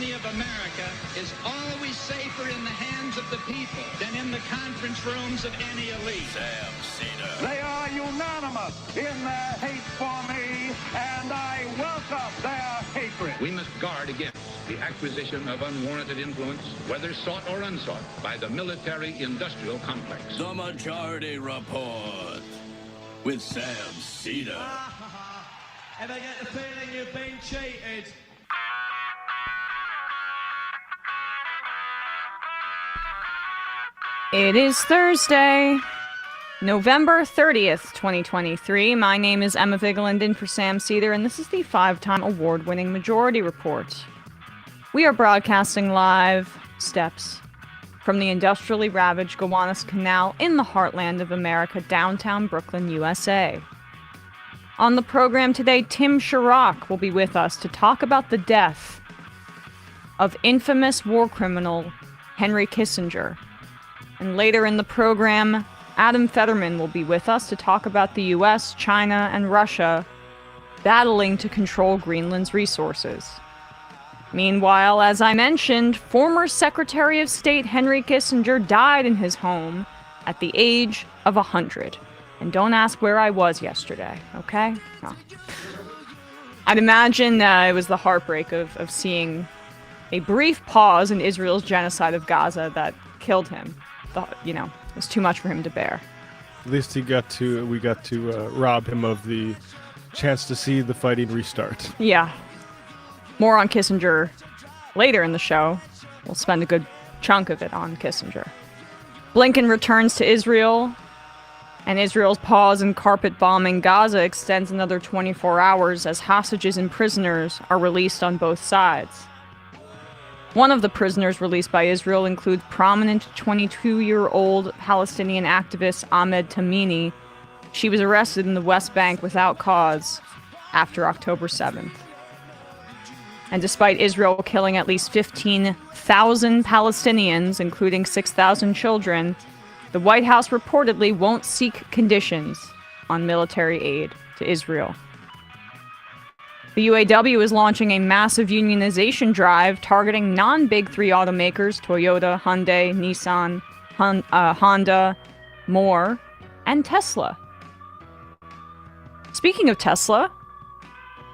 destiny of America is always safer in the hands of the people than in the conference rooms of any elite. Sam Seder. They are unanimous in their hate for me, and I welcome their hatred. We must guard against the acquisition of unwarranted influence, whether sought or unsought, by the military-industrial complex. The Majority Report with Sam Seder. Ever get the feeling you've been cheated? It is Thursday, November 30th, 2023. My name is Emma Vigeland in for Sam Seder, and this is the 5-time award-winning Majority Report. We are broadcasting live steps from the industrially ravaged Gowanus Canal in the heartland of America, downtown Brooklyn, USA. On the program today, Tim Shorrock will be with us to talk about the death of infamous war criminal Henry Kissinger. And later in the program, Adam Federman will be with us to talk about the US, China, and Russia battling to control Greenland's resources. Meanwhile, as I mentioned, former Secretary of State Henry Kissinger died in his home at the age of 100. And don't ask where I was yesterday, okay? No. I'd imagine it was the heartbreak of seeing a brief pause in Israel's genocide of Gaza that killed him. It was too much for him to bear. At least we got to rob him of the chance to see the fighting restart. Yeah. More on Kissinger later in the show. We'll spend a good chunk of it on Kissinger. Blinken returns to Israel, and Israel's pause in carpet bombing Gaza extends another 24 hours as hostages and prisoners are released on both sides. One of the prisoners released by Israel includes prominent 22-year-old Palestinian activist Ahmed Tamimi. She was arrested in the West Bank without cause after October 7th. And despite Israel killing at least 15,000 Palestinians, including 6,000 children, the White House reportedly won't seek conditions on military aid to Israel. The UAW is launching a massive unionization drive targeting non-Big Three automakers Toyota, Hyundai, Nissan, Honda, More, and Tesla. Speaking of Tesla,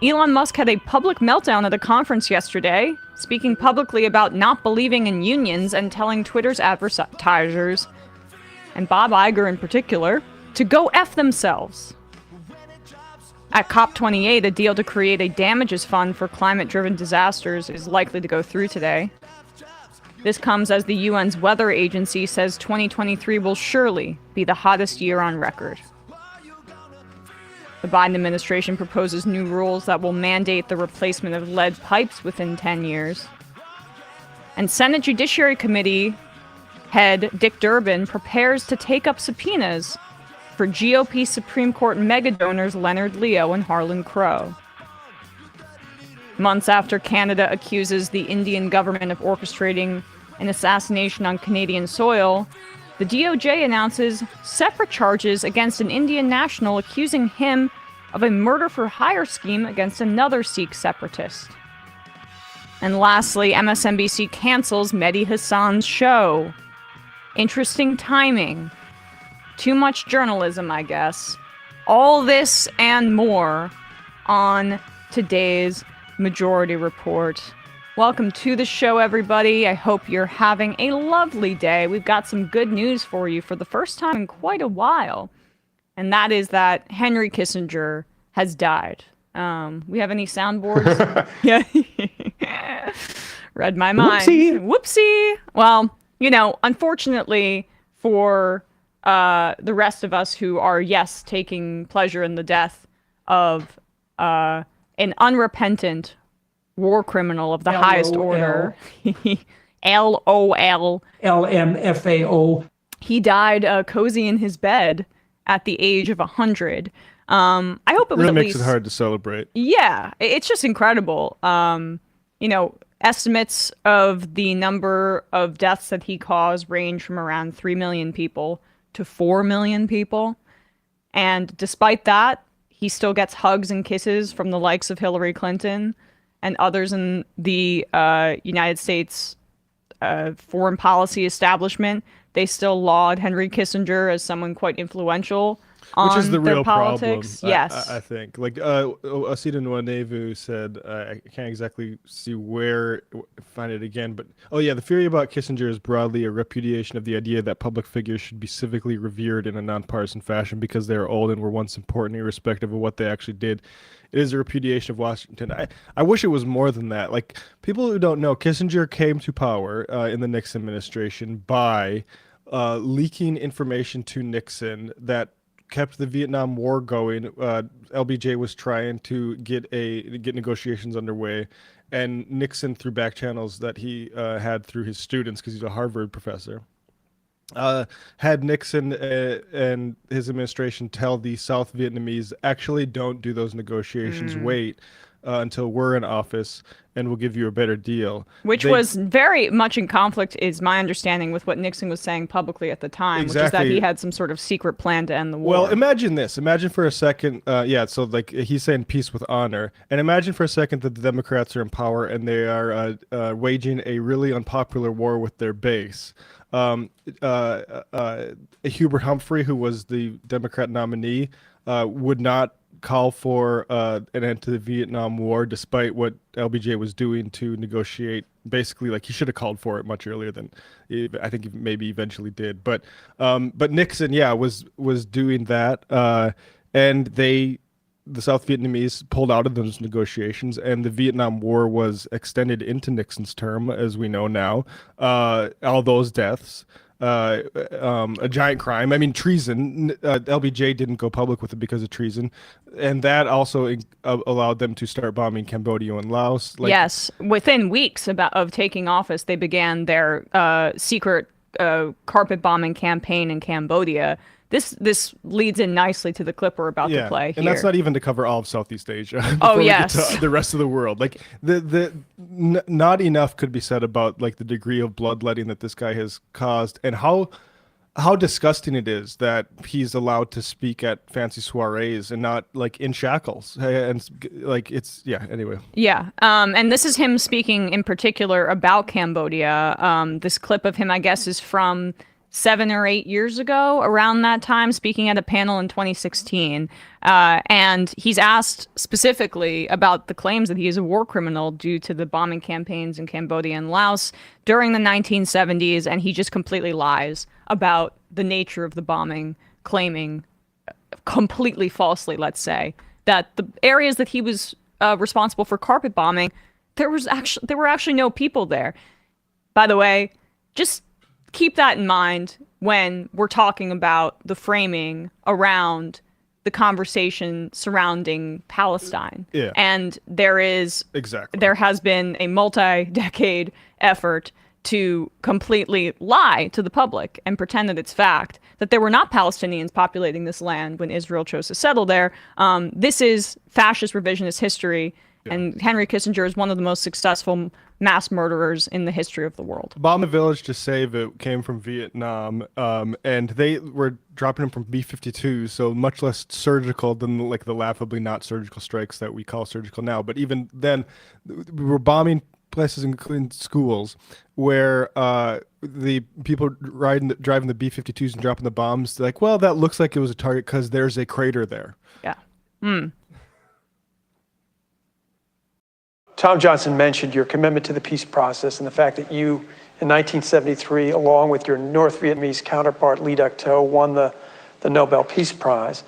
Elon Musk had a public meltdown at a conference yesterday, speaking publicly about not believing in unions and telling Twitter's advertisers, and Bob Iger in particular, to go F themselves. At COP28, a deal to create a damages fund for climate-driven disasters is likely to go through today. This comes as the UN's weather agency says 2023 will surely be the hottest year on record. The Biden administration proposes new rules that will mandate the replacement of lead pipes within 10 years. And Senate Judiciary Committee head Dick Durbin prepares to take up subpoenas for GOP Supreme Court megadonors Leonard Leo and Harlan Crow. Months after Canada accuses the Indian government of orchestrating an assassination on Canadian soil, the DOJ announces separate charges against an Indian national accusing him of a murder-for-hire scheme against another Sikh separatist. And lastly, MSNBC cancels Mehdi Hasan's show. Interesting timing. Too much journalism, I guess. All this and more on today's Majority Report. Welcome to the show, everybody. I hope you're having a lovely day. We've got some good news for you for the first time in quite a while. And that is that Henry Kissinger has died. We have any soundboards? Yeah. Read my mind. Whoopsie. Well, unfortunately for the rest of us who are, yes, taking pleasure in the death of an unrepentant war criminal of the highest order. LOL. LMFAO. He died cozy in his bed at the age of 100. I hope it was really at makes least... it hard to celebrate. Yeah, it's just incredible. Estimates of the number of deaths that he caused range from around 3 million people to 4 million people. And despite that, he still gets hugs and kisses from the likes of Hillary Clinton and others in the United States foreign policy establishment, they still laud Henry Kissinger as someone quite influential on which is the their real politics. problem. Yes. I think. Like Asita Nwanevu said, I can't exactly see where find it again, but the theory about Kissinger is broadly a repudiation of the idea that public figures should be civically revered in a nonpartisan fashion because they are old and were once important, irrespective of what they actually did. It is a repudiation of Washington. I wish it was more than that. Like, people who don't know, Kissinger came to power in the Nixon administration by leaking information to Nixon that kept the Vietnam War going. LBJ was trying to get negotiations underway, and Nixon, through back channels that he had through his students, because he's a Harvard professor, had Nixon and his administration tell the South Vietnamese, actually don't do those negotiations, wait until we're in office and we'll give you a better deal. Which was very much in conflict, is my understanding, with what Nixon was saying publicly at the time, which is that he had some sort of secret plan to end the war. Well, imagine this. Imagine for a second, so like he's saying peace with honor. And imagine for a second that the Democrats are in power and they are waging a really unpopular war with their base. Hubert Humphrey, who was the Democrat nominee, would not call for an end to the Vietnam War, despite what LBJ was doing to negotiate. Basically, like, he should have called for it much earlier than I think maybe eventually did. But Nixon, was doing that, and the South Vietnamese pulled out of those negotiations, and the Vietnam War was extended into Nixon's term, as we know now. All those deaths. A giant crime. I mean, treason. LBJ didn't go public with it because of treason, and that also allowed them to start bombing Cambodia and Laos. Yes, within weeks of taking office, they began their secret carpet bombing campaign in Cambodia. This leads in nicely to the clip we're about to play here. And that's not even to cover all of Southeast Asia. Oh, yes. We get to the rest of the world. Like, not enough could be said about, like, the degree of bloodletting that this guy has caused, and how disgusting it is that he's allowed to speak at fancy soirees and not, like, in shackles. And, like, anyway. Yeah. And this is him speaking in particular about Cambodia. This clip of him, I guess, is from 7 or 8 years ago, around that time, speaking at a panel in 2016. And he's asked specifically about the claims that he is a war criminal due to the bombing campaigns in Cambodia and Laos during the 1970s, and he just completely lies about the nature of the bombing, claiming completely falsely, let's say, that the areas that he was responsible for carpet bombing, there were actually no people there. By the way, just keep that in mind when we're talking about the framing around the conversation surrounding Palestine. Yeah. And there has been a multi-decade effort to completely lie to the public and pretend that it's fact, that there were not Palestinians populating this land when Israel chose to settle there. This is fascist revisionist history. Yeah. And Henry Kissinger is one of the most successful mass murderers in the history of the world. Bomb a village to save it came from Vietnam, and they were dropping them from B-52, so much less surgical than, like, the laughably not surgical strikes that we call surgical now. But even then, we were bombing places, including schools, where the people driving the B-52s and dropping the bombs, they're like, well, that looks like it was a target because there's a crater there. Yeah. Tom Johnson mentioned your commitment to the peace process and the fact that you, in 1973, along with your North Vietnamese counterpart, Lee Duc Tho, won the Nobel Peace Prize.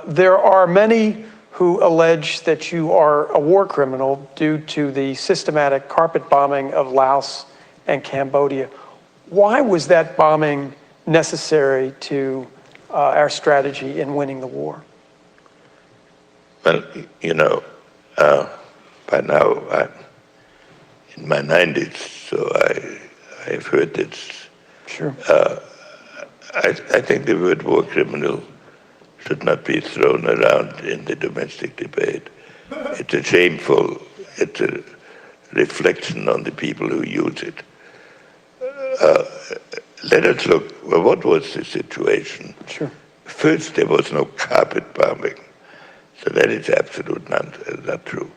There are many who allege that you are a war criminal due to the systematic carpet bombing of Laos and Cambodia. Why was that bombing necessary to our strategy in winning the war? Well, by now, I'm in my 90s, so I've heard it. Sure. I think the word war criminal should not be thrown around in the domestic debate. It's it's a reflection on the people who use it. Let us look, well, what was the situation? Sure. First, there was no carpet bombing, so that is absolutely not true.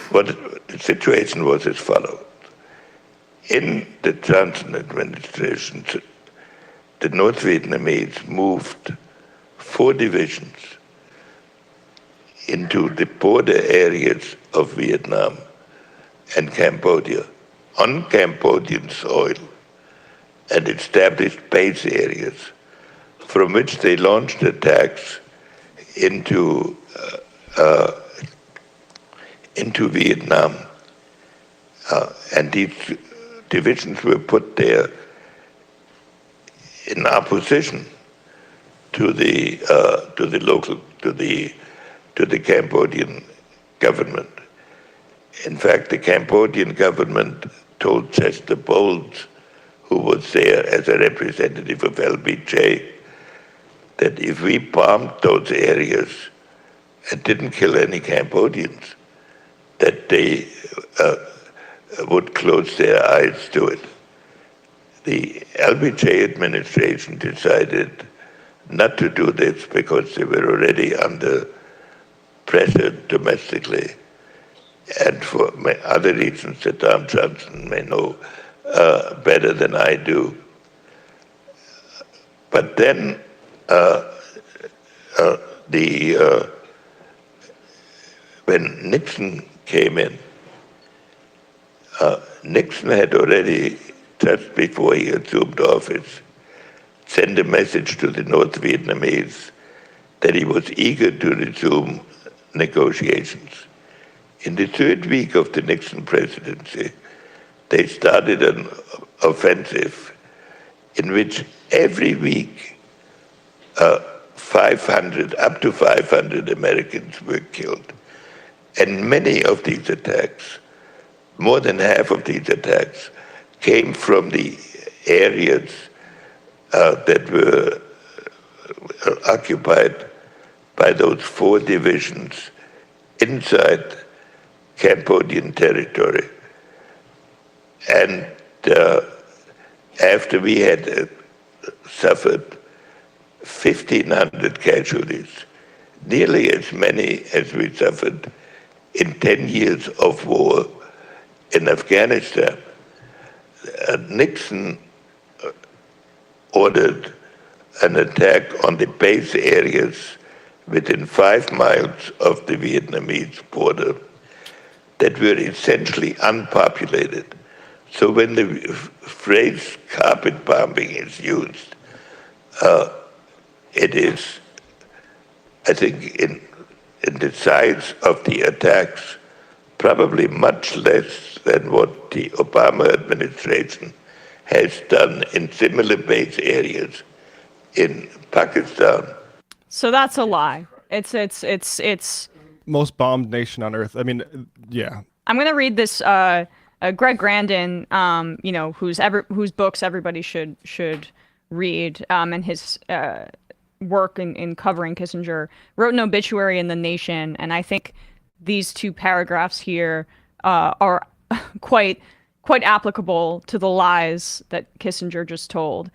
what the situation was as follows. In the Johnson administration, the North Vietnamese moved 4 divisions into the border areas of Vietnam and Cambodia on Cambodian soil and established base areas from which they launched attacks into Vietnam. And these divisions were put there in opposition to the Cambodian government. In fact, the Cambodian government told Chester Bowles, who was there as a representative of LBJ, that if we bombed those areas and didn't kill any Cambodians, that they would close their eyes to it. The LBJ administration decided not to do this because they were already under pressure domestically, and for other reasons that Tom Johnson may know better than I do. But then when Nixon came in, Nixon had already, just before he assumed office, sent a message to the North Vietnamese that he was eager to resume negotiations. In the 3rd week of the Nixon presidency, they started an offensive in which every week 500, up to 500 Americans were killed. And many of these attacks, more than half of these attacks, came from the areas that were occupied by those 4 divisions inside Cambodian territory. And after we had suffered 1,500 casualties, nearly as many as we suffered in 10 years of war in Afghanistan, Nixon ordered an attack on the base areas within 5 miles of the Vietnamese border that were essentially unpopulated. So when the phrase carpet bombing is used, it is, I think, in the size of the attacks, probably much less than what the Obama administration has done in similar base areas in Pakistan. So that's a lie. It's most bombed nation on earth. I mean, yeah. I'm gonna read this. Greg Grandin, whose books everybody should read, and his work in covering Kissinger, wrote an obituary in The Nation, and I think these 2 paragraphs here are quite applicable to the lies that Kissinger just told.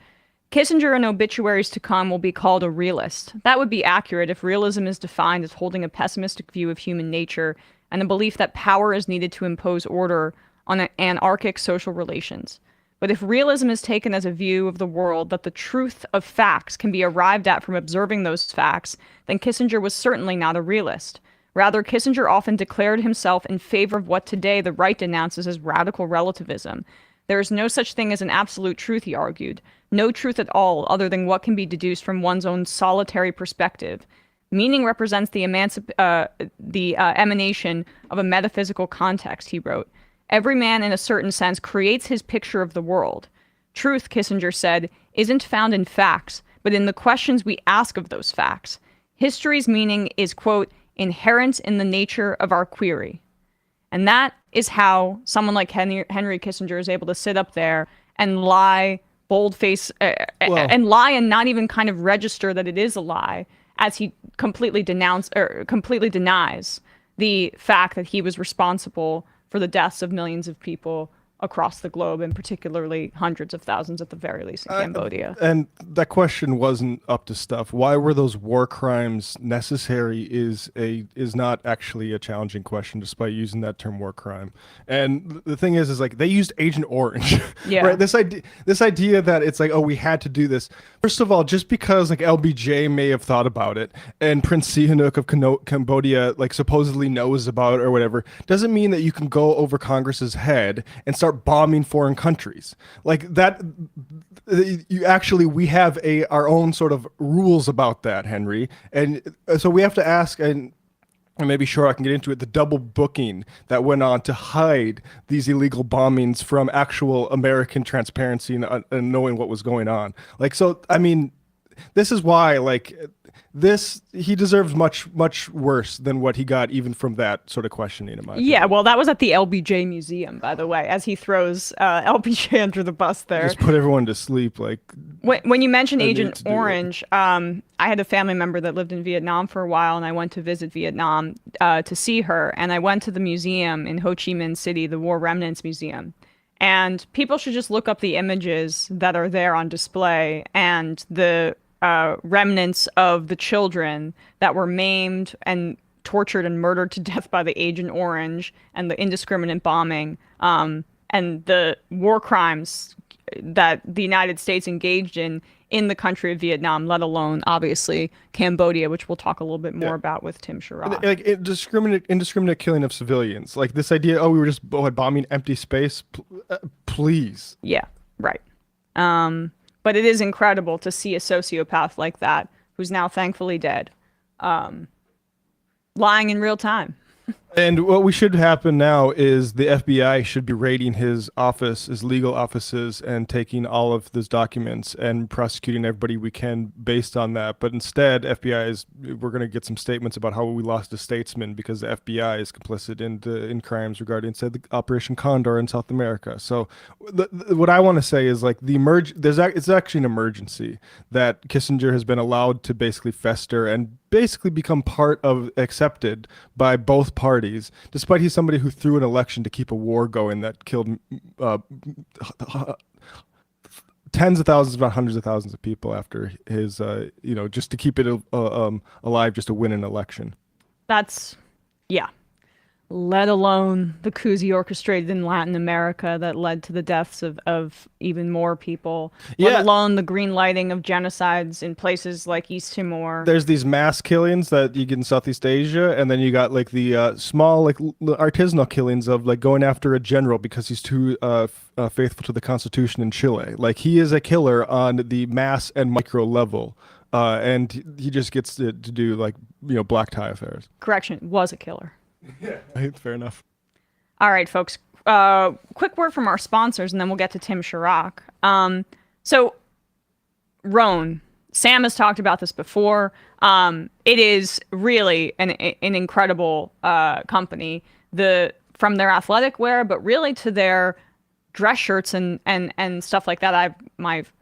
Kissinger in obituaries to come will be called a realist. That would be accurate if realism is defined as holding a pessimistic view of human nature and the belief that power is needed to impose order on anarchic social relations. But if realism is taken as a view of the world that the truth of facts can be arrived at from observing those facts, then Kissinger was certainly not a realist. Rather, Kissinger often declared himself in favor of what today the right denounces as radical relativism. There is no such thing as an absolute truth, he argued. No truth at all, other than what can be deduced from one's own solitary perspective. Meaning represents the emanation of a metaphysical context, he wrote. Every man, in a certain sense, creates his picture of the world. Truth, Kissinger said, isn't found in facts, but in the questions we ask of those facts. History's meaning is, quote, inherent in the nature of our query. And that is how someone like Henry Kissinger is able to sit up there and lie, boldface, and lie and not even kind of register that it is a lie, as he completely denies the fact that he was responsible for the deaths of millions of people across the globe, and particularly hundreds of thousands at the very least in Cambodia. And that question wasn't up to stuff. Why were those war crimes necessary is not actually a challenging question, despite using that term war crime. And the thing is like they used Agent Orange. Yeah. Right? This idea that it's like, oh, we had to do this. First of all, just because like LBJ may have thought about it and Prince Sihanouk of Cambodia like supposedly knows about it or whatever, doesn't mean that you can go over Congress's head and start bombing foreign countries like that. We have our own sort of rules about that, Henry, and so we have to ask, and maybe Shorrock can get into it, the double booking that went on to hide these illegal bombings from actual American transparency and knowing what was going on. Like, so I mean, this is why like he deserves much worse than what he got even from that sort of questioning, in my opinion. Yeah, well, that was at the LBJ Museum, by the way, as he throws LBJ under the bus there. Just put everyone to sleep. Like when you mention Agent Orange, I had a family member that lived in Vietnam for a while, and I went to visit Vietnam to see her, and I went to the museum in Ho Chi Minh City, the War Remnants Museum. And people should just look up the images that are there on display and the remnants of the children that were maimed and tortured and murdered to death by the Agent Orange and the indiscriminate bombing and the war crimes that the United States engaged in the country of Vietnam, let alone, obviously, Cambodia, which we'll talk a little bit more about with Tim Shorrock. Like indiscriminate killing of civilians. Like this idea, oh, we were just bombing empty space. Please. Yeah, right. But it is incredible to see a sociopath like that, who's now thankfully dead, lying in real time. And what we should happen now is the FBI should be raiding his office, his legal offices, and taking all of those documents and prosecuting everybody we can based on that. But instead, we're going to get some statements about how we lost a statesman because the FBI is complicit in crimes regarding, say, the Operation Condor in South America. So what I want to say is like it's actually an emergency that Kissinger has been allowed to basically fester and basically become accepted by both parties, despite he's somebody who threw an election to keep a war going that killed tens of thousands, if not hundreds of thousands of people after his, just to keep it alive, just to win an election. Let alone the coups he orchestrated in Latin America that led to the deaths of even more people. Let alone the green lighting of genocides in places like East Timor. There's these mass killings that you get in Southeast Asia, and then you got like the small, like artisanal killings of like going after a general because he's too faithful to the Constitution in Chile. Like he is a killer on the mass and micro level. And he just gets to do like, black tie affairs. Correction, was a killer. Yeah, fair enough. All right, folks. Quick word from our sponsors, and then we'll get to Tim Shorrock. So, Rhone. Sam has talked about this before. It is really an incredible company. From their athletic wear, but really to their dress shirts and stuff like that.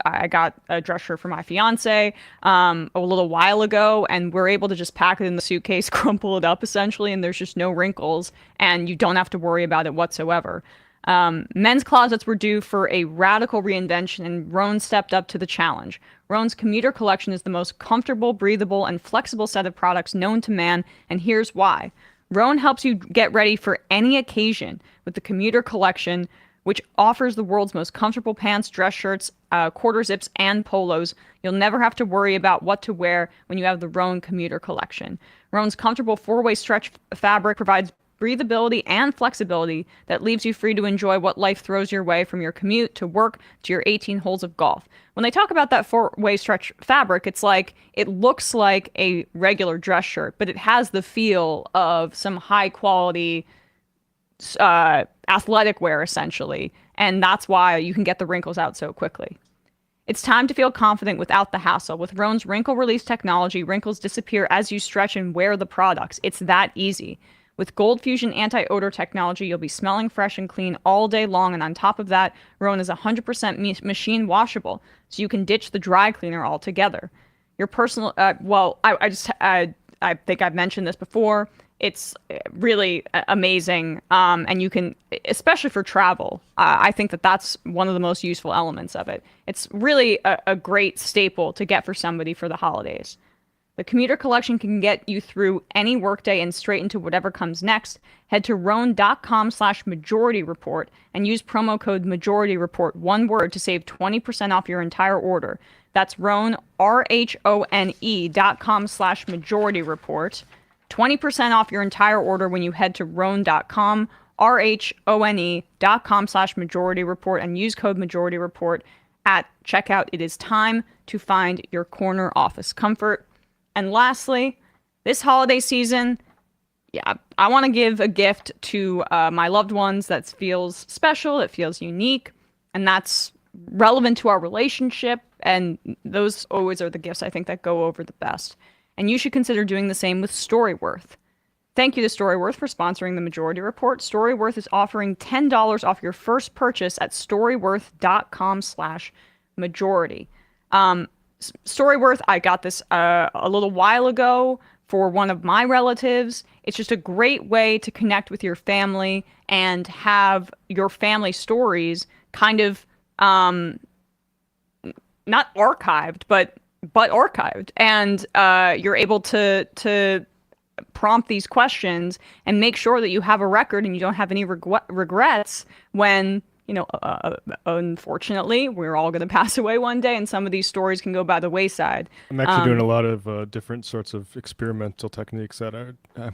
I got a dress shirt for my fiance a little while ago, and we're able to just pack it in the suitcase, crumple it up essentially, and there's just no wrinkles, and you don't have to worry about it whatsoever. Men's closets were due for a radical reinvention, and Rhone stepped up to the challenge. Rhone's commuter collection is the most comfortable, breathable, and flexible set of products known to man, and here's why. Rhone helps you get ready for any occasion with the commuter collection, which offers the world's most comfortable pants, dress shirts, quarter zips, and polos. You'll never have to worry about what to wear when you have the Rhone commuter collection. Rhone's comfortable four-way stretch fabric provides breathability and flexibility that leaves you free to enjoy what life throws your way, from your commute to work to your 18 holes of golf. When they talk about that four-way stretch fabric, it looks like a regular dress shirt, but it has the feel of some high-quality athletic wear, essentially, and that's why you can get the wrinkles out so quickly. It's time to feel confident without the hassle. With Rhone's wrinkle release technology, wrinkles disappear as you stretch and wear the products. It's that easy. With Gold Fusion anti-odor technology, you'll be smelling fresh and clean all day long, and on top of that, Rhone is 100% machine washable, so you can ditch the dry cleaner altogether. Your personal, I think I've mentioned this before. It's really amazing, and you can, especially for travel, I think that that's one of the most useful elements of it. It's really a great staple to get for somebody for the holidays. The commuter collection can get you through any workday and straight into whatever comes next. Head to roan.com/majority report and use promo code majority report, one word, to save 20% off your entire order. That's Roan, RHONE.com/majority report. 20% off your entire order when you head to roan.com, RHONE.com/majority report, and use code majority report at checkout. It is time to find your corner office comfort. And lastly, this holiday season, I want to give a gift to my loved ones that feels special, it feels unique, and that's relevant to our relationship. And those always are the gifts I think that go over the best. And you should consider doing the same with Storyworth. Thank you to Storyworth for sponsoring the Majority Report. Storyworth is offering $10 off your first purchase at storyworth.com/majority. Storyworth, I got this a little while ago for one of my relatives. It's just a great way to connect with your family and have your family stories kind of not archived, but archived. And you're able to prompt these questions and make sure that you have a record and you don't have any regrets when, unfortunately, we're all going to pass away one day, and some of these stories can go by the wayside. I'm actually doing a lot of different sorts of experimental techniques that I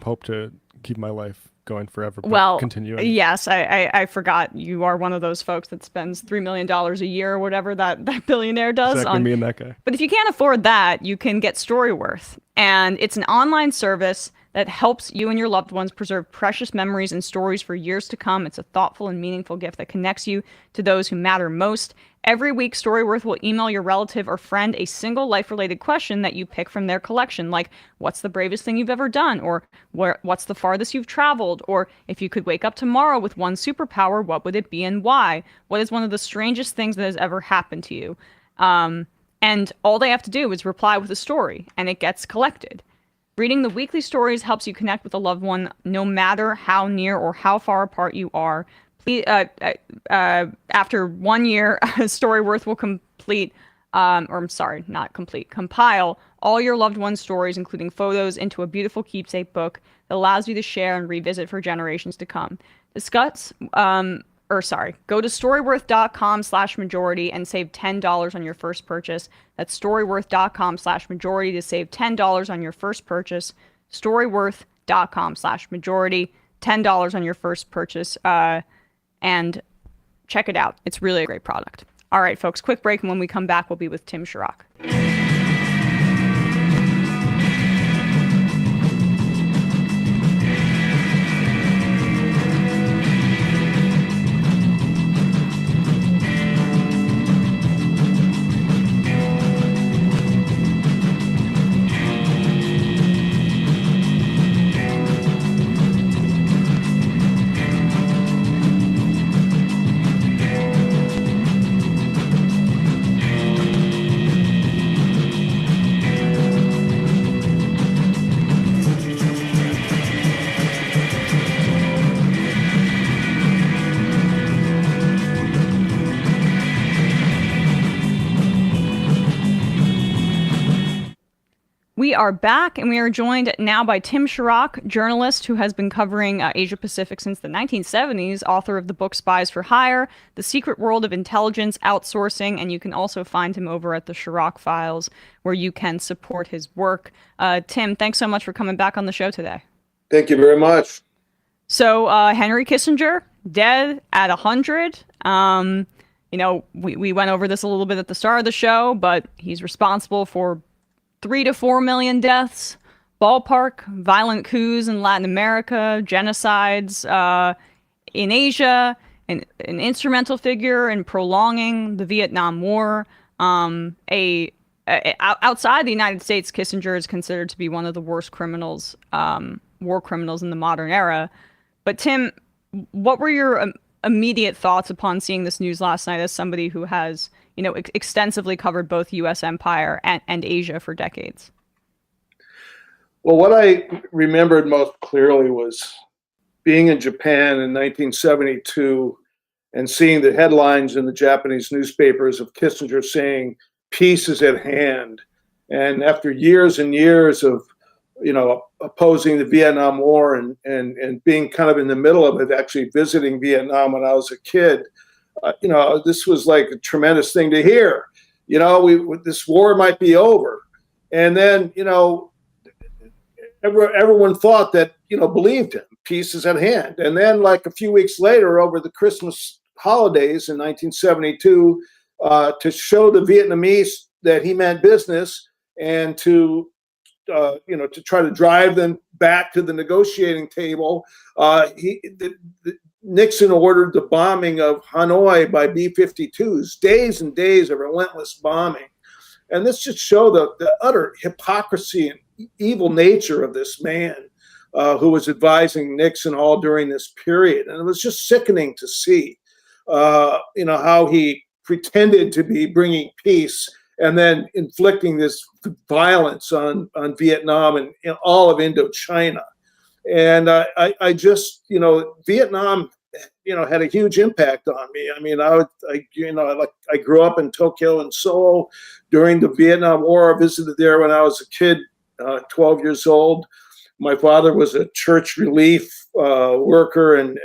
hope to keep my life going forever. Well, continuing. Yes, I forgot you are one of those folks that spends $3 million a year or whatever that billionaire does. Exactly, me and that guy. But if you can't afford that, you can get Storyworth. And it's an online service that helps you and your loved ones preserve precious memories and stories for years to come. It's a thoughtful and meaningful gift that connects you to those who matter most. Every week, Storyworth will email your relative or friend a single life-related question that you pick from their collection, like, what's the bravest thing you've ever done? Or what's the farthest you've traveled? Or if you could wake up tomorrow with one superpower, what would it be and why? What is one of the strangest things that has ever happened to you? And all they have to do is reply with a story, and it gets collected. Reading the weekly stories helps you connect with a loved one, no matter how near or how far apart you are. Please, after 1 year, Storyworth will compile all your loved one's stories, including photos, into a beautiful keepsake book that allows you to share and revisit for generations to come. Go to storyworth.com/majority and save $10 on your first purchase. That's storyworth.com/majority to save $10 on your first purchase. Storyworth.com/majority, $10 on your first purchase. And check it out. It's really a great product. All right, folks, quick break. And when we come back, we'll be with Tim Shorrock. We are back, and we are joined now by Tim Shorrock, journalist who has been covering Asia Pacific since the 1970s, author of the book Spies for Hire, The Secret World of Intelligence Outsourcing, and you can also find him over at the Shorrock Files, where you can support his work. Tim, thanks so much for coming back on the show today. Thank you very much. So, Henry Kissinger, dead at 100. We went over this a little bit at the start of the show, but he's responsible for 3 to 4 million deaths, ballpark, violent coups in Latin America, genocides in Asia, an instrumental figure in prolonging the Vietnam War. Outside the United States, Kissinger is considered to be one of the worst criminals, war criminals in the modern era. But Tim, what were your immediate thoughts upon seeing this news last night as somebody who has extensively covered both U.S. empire and Asia for decades? Well, what I remembered most clearly was being in Japan in 1972 and seeing the headlines in the Japanese newspapers of Kissinger saying, peace is at hand. And after years and years of, opposing the Vietnam War and being kind of in the middle of it, actually visiting Vietnam when I was a kid, this was like a tremendous thing to hear. This war might be over. And then, everyone thought that, believed him. Peace is at hand. And then like a few weeks later, over the Christmas holidays in 1972, to show the Vietnamese that he meant business and to try to drive them back to the negotiating table, Nixon ordered the bombing of Hanoi by B-52s, days and days of relentless bombing. And this just showed the utter hypocrisy and evil nature of this man who was advising Nixon all during this period. And it was just sickening to see, how he pretended to be bringing peace and then inflicting this violence on Vietnam and all of Indochina. And I just, Vietnam, had a huge impact on me. I mean, I grew up in Tokyo and Seoul during the Vietnam War. I visited there when I was a kid, 12 years old. My father was a church relief worker and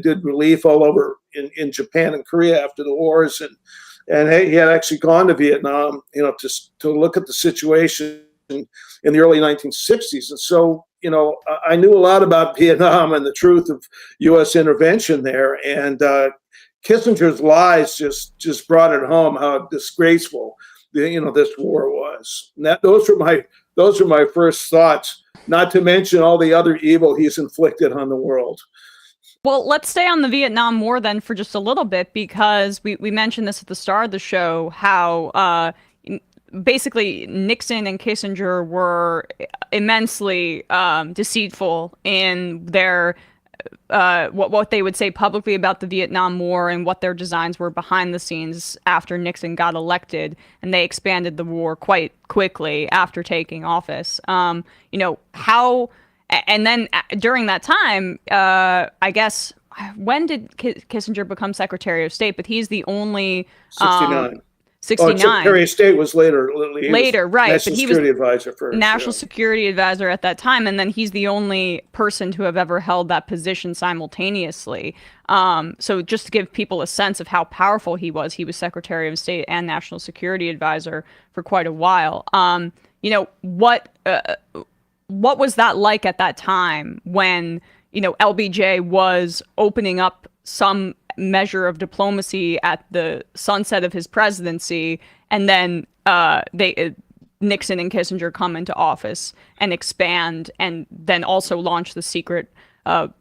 did relief all over in Japan and Korea after the wars. And he had actually gone to Vietnam, to look at the situation in the early 1960s. And so, I knew a lot about Vietnam and the truth of U.S. intervention there. And Kissinger's lies just brought it home how disgraceful, this war was. And those were my first thoughts. Not to mention all the other evil he's inflicted on the world. Well, let's stay on the Vietnam War then for just a little bit, because we mentioned this at the start of the show, how basically Nixon and Kissinger were immensely deceitful in their what they would say publicly about the Vietnam War and what their designs were behind the scenes after Nixon got elected, and they expanded the war quite quickly after taking office. And then during that time, I guess, when did Kissinger become Secretary of State? But he's the only 69. 69. Secretary of State was later. Right. National Security Advisor first. National Security Advisor at that time, and then he's the only person to have ever held that position simultaneously. So just to give people a sense of how powerful he was Secretary of State and National Security Advisor for quite a while. What was that like at that time when, LBJ was opening up some measure of diplomacy at the sunset of his presidency, and then Nixon and Kissinger come into office and expand, and then also launch the secret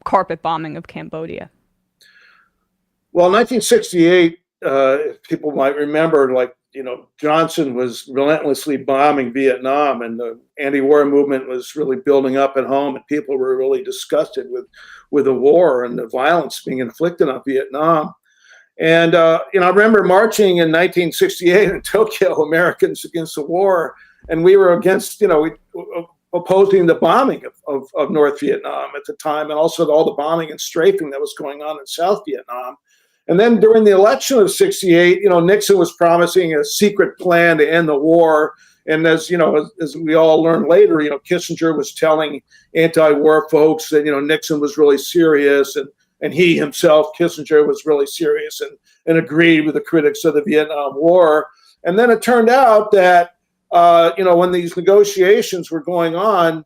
carpet bombing of Cambodia? Well, in 1968, people might remember, Johnson was relentlessly bombing Vietnam, and the anti-war movement was really building up at home, and people were really disgusted with the war and the violence being inflicted on Vietnam. And, I remember marching in 1968 in Tokyo, Americans against the war, and we were against, opposing the bombing of North Vietnam at the time, and also all the bombing and strafing that was going on in South Vietnam. And then during the election of 68, Nixon was promising a secret plan to end the war. And as we all learned later, Kissinger was telling anti-war folks that, Nixon was really serious, and he himself, Kissinger, was really serious and agreed with the critics of the Vietnam War. And then it turned out that, when these negotiations were going on,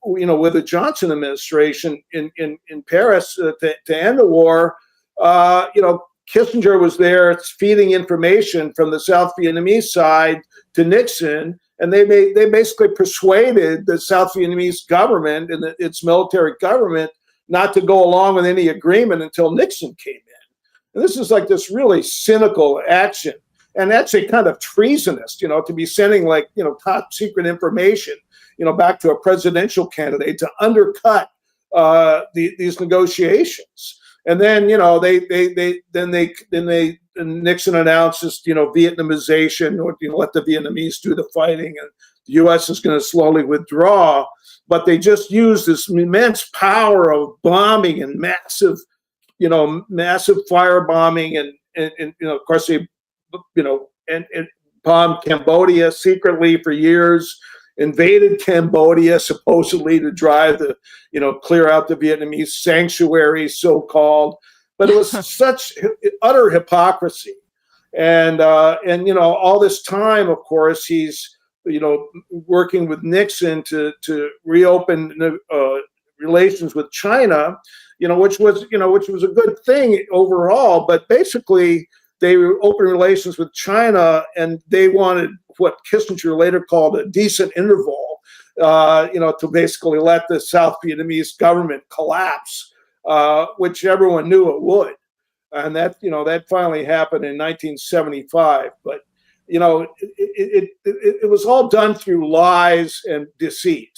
with the Johnson administration in Paris to end the war, Kissinger was there feeding information from the South Vietnamese side to Nixon, and they basically persuaded the South Vietnamese government and its military government not to go along with any agreement until Nixon came in. And this is like this really cynical action, and actually kind of treasonous, to be sending top secret information, back to a presidential candidate to undercut these negotiations. And then, they Nixon announces, Vietnamization, or let the Vietnamese do the fighting, and the U.S. is going to slowly withdraw. But they just used this immense power of bombing and massive firebombing, and of course they, and bombed Cambodia secretly for years. Invaded Cambodia supposedly to drive clear out the Vietnamese sanctuary, so-called. But it was such utter hypocrisy. And all this time, of course, he's, working with Nixon to reopen relations with China, which was a good thing overall. But basically, they opened relations with China, and they wanted what Kissinger later called a decent interval, to basically let the South Vietnamese government collapse, which everyone knew it would. And that finally happened in 1975. But, it was all done through lies and deceit.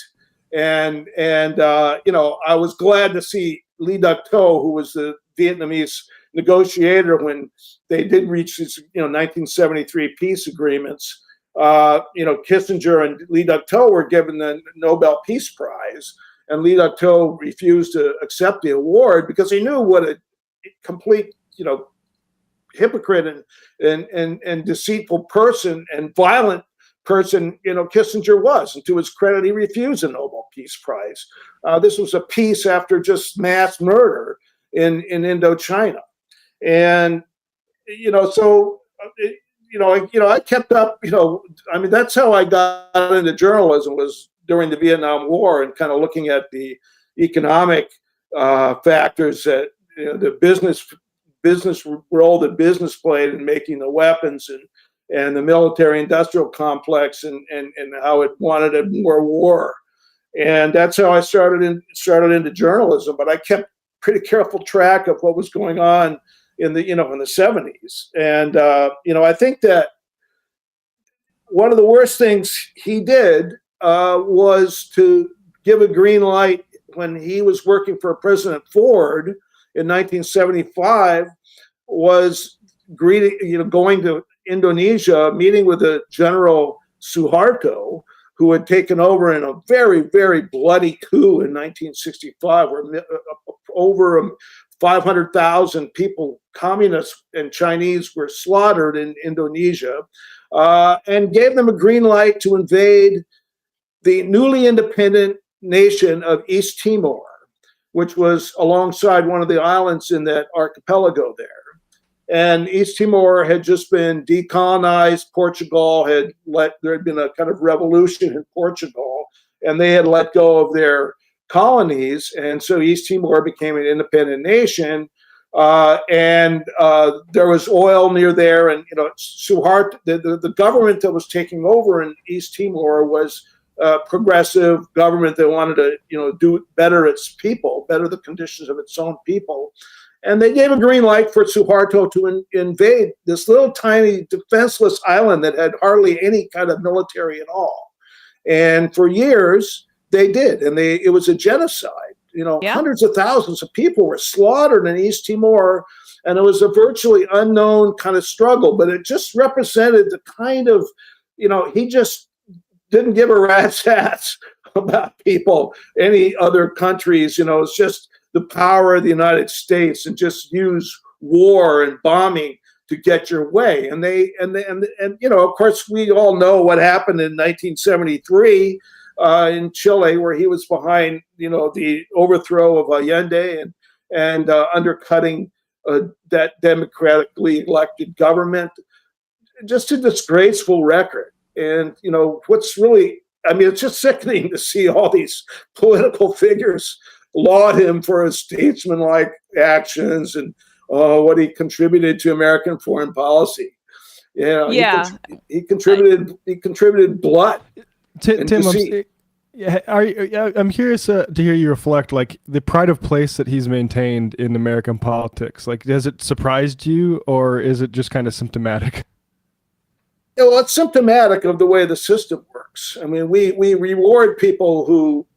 And I was glad to see Lee Duc-Tho, who was the Vietnamese negotiator when they did reach these, 1973 peace agreements. Kissinger and Lee Duc-Tho were given the Nobel Peace Prize, and Lee Duc-Tho refused to accept the award because he knew what a complete, hypocrite and deceitful person and violent person, Kissinger was. And to his credit, he refused the Nobel Peace Prize. This was a peace after just mass murder in Indochina. And, I kept up, that's how I got into journalism, was during the Vietnam War, and kind of looking at the economic factors that, the business role that business played in making the weapons, and the military industrial complex, and how it wanted more war. And that's how I started into journalism. But I kept pretty careful track of what was going on in the 70s. And, I think that one of the worst things he did was to give a green light when he was working for President Ford in 1975, was going to Indonesia, meeting with the General Suharto, who had taken over in a very, very bloody coup in 1965, where over 500,000 people, communists and Chinese, were slaughtered in Indonesia, and gave them a green light to invade the newly independent nation of East Timor, which was alongside one of the islands in that archipelago there. And East Timor had just been decolonized. Portugal there had been a kind of revolution in Portugal, and they had let go of their colonies. And so East Timor became an independent nation. And there was oil near there. And, Suharto, the government that was taking over in East Timor was a progressive government that wanted to, do better its people, better the conditions of its own people. And they gave a green light for Suharto to invade this little tiny defenseless island that had hardly any kind of military at all. And for years they did, and it was a genocide. Hundreds of thousands of people were slaughtered in East Timor, and it was a virtually unknown kind of struggle. But it just represented the kind of, he just didn't give a rat's ass about people, any other countries. It's just the power of the United States, and just use war and bombing to get your way. And of course, we all know what happened in 1973 in Chile, where he was behind, the overthrow of Allende and undercutting that democratically elected government. Just a disgraceful record. And, what's really, it's just sickening to see all these political figures laud him for his statesmanlike actions and what he contributed to American foreign policy. He contributed blood. Tim, I'm curious to hear you reflect, like, the pride of place that he's maintained in American politics. Like, has it surprised you, or is it just kind of symptomatic? Well, it's symptomatic of the way the system works. We reward people who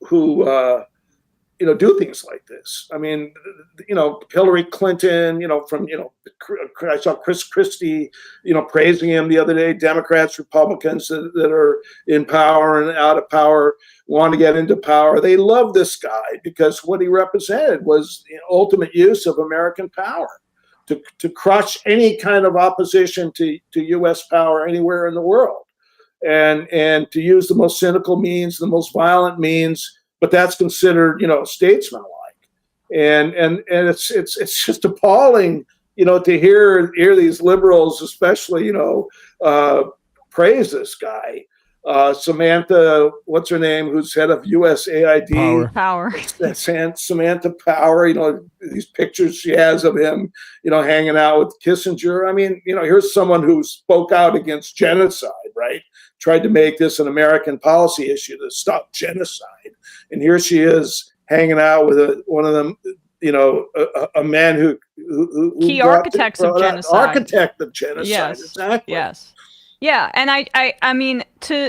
do things like this. I mean, Hillary Clinton, I saw Chris Christie, praising him the other day. Democrats, Republicans that are in power and out of power want to get into power. They love this guy because what he represented was the ultimate use of American power to crush any kind of opposition to U.S. power anywhere in the world, and to use the most cynical means, the most violent means. But that's considered, statesmanlike, and it's just appalling, to hear these liberals, especially, praise this guy, Samantha, what's her name, who's head of USAID. Power. Samantha Power. These pictures she has of him, hanging out with Kissinger. I mean, here's someone who spoke out against genocide, right? Tried to make this an American policy issue to stop genocide. And here she is hanging out with one of them, a man who key architects of genocide. Architect of genocide. Yes. Exactly. Yes. Yeah. And I mean, Tim,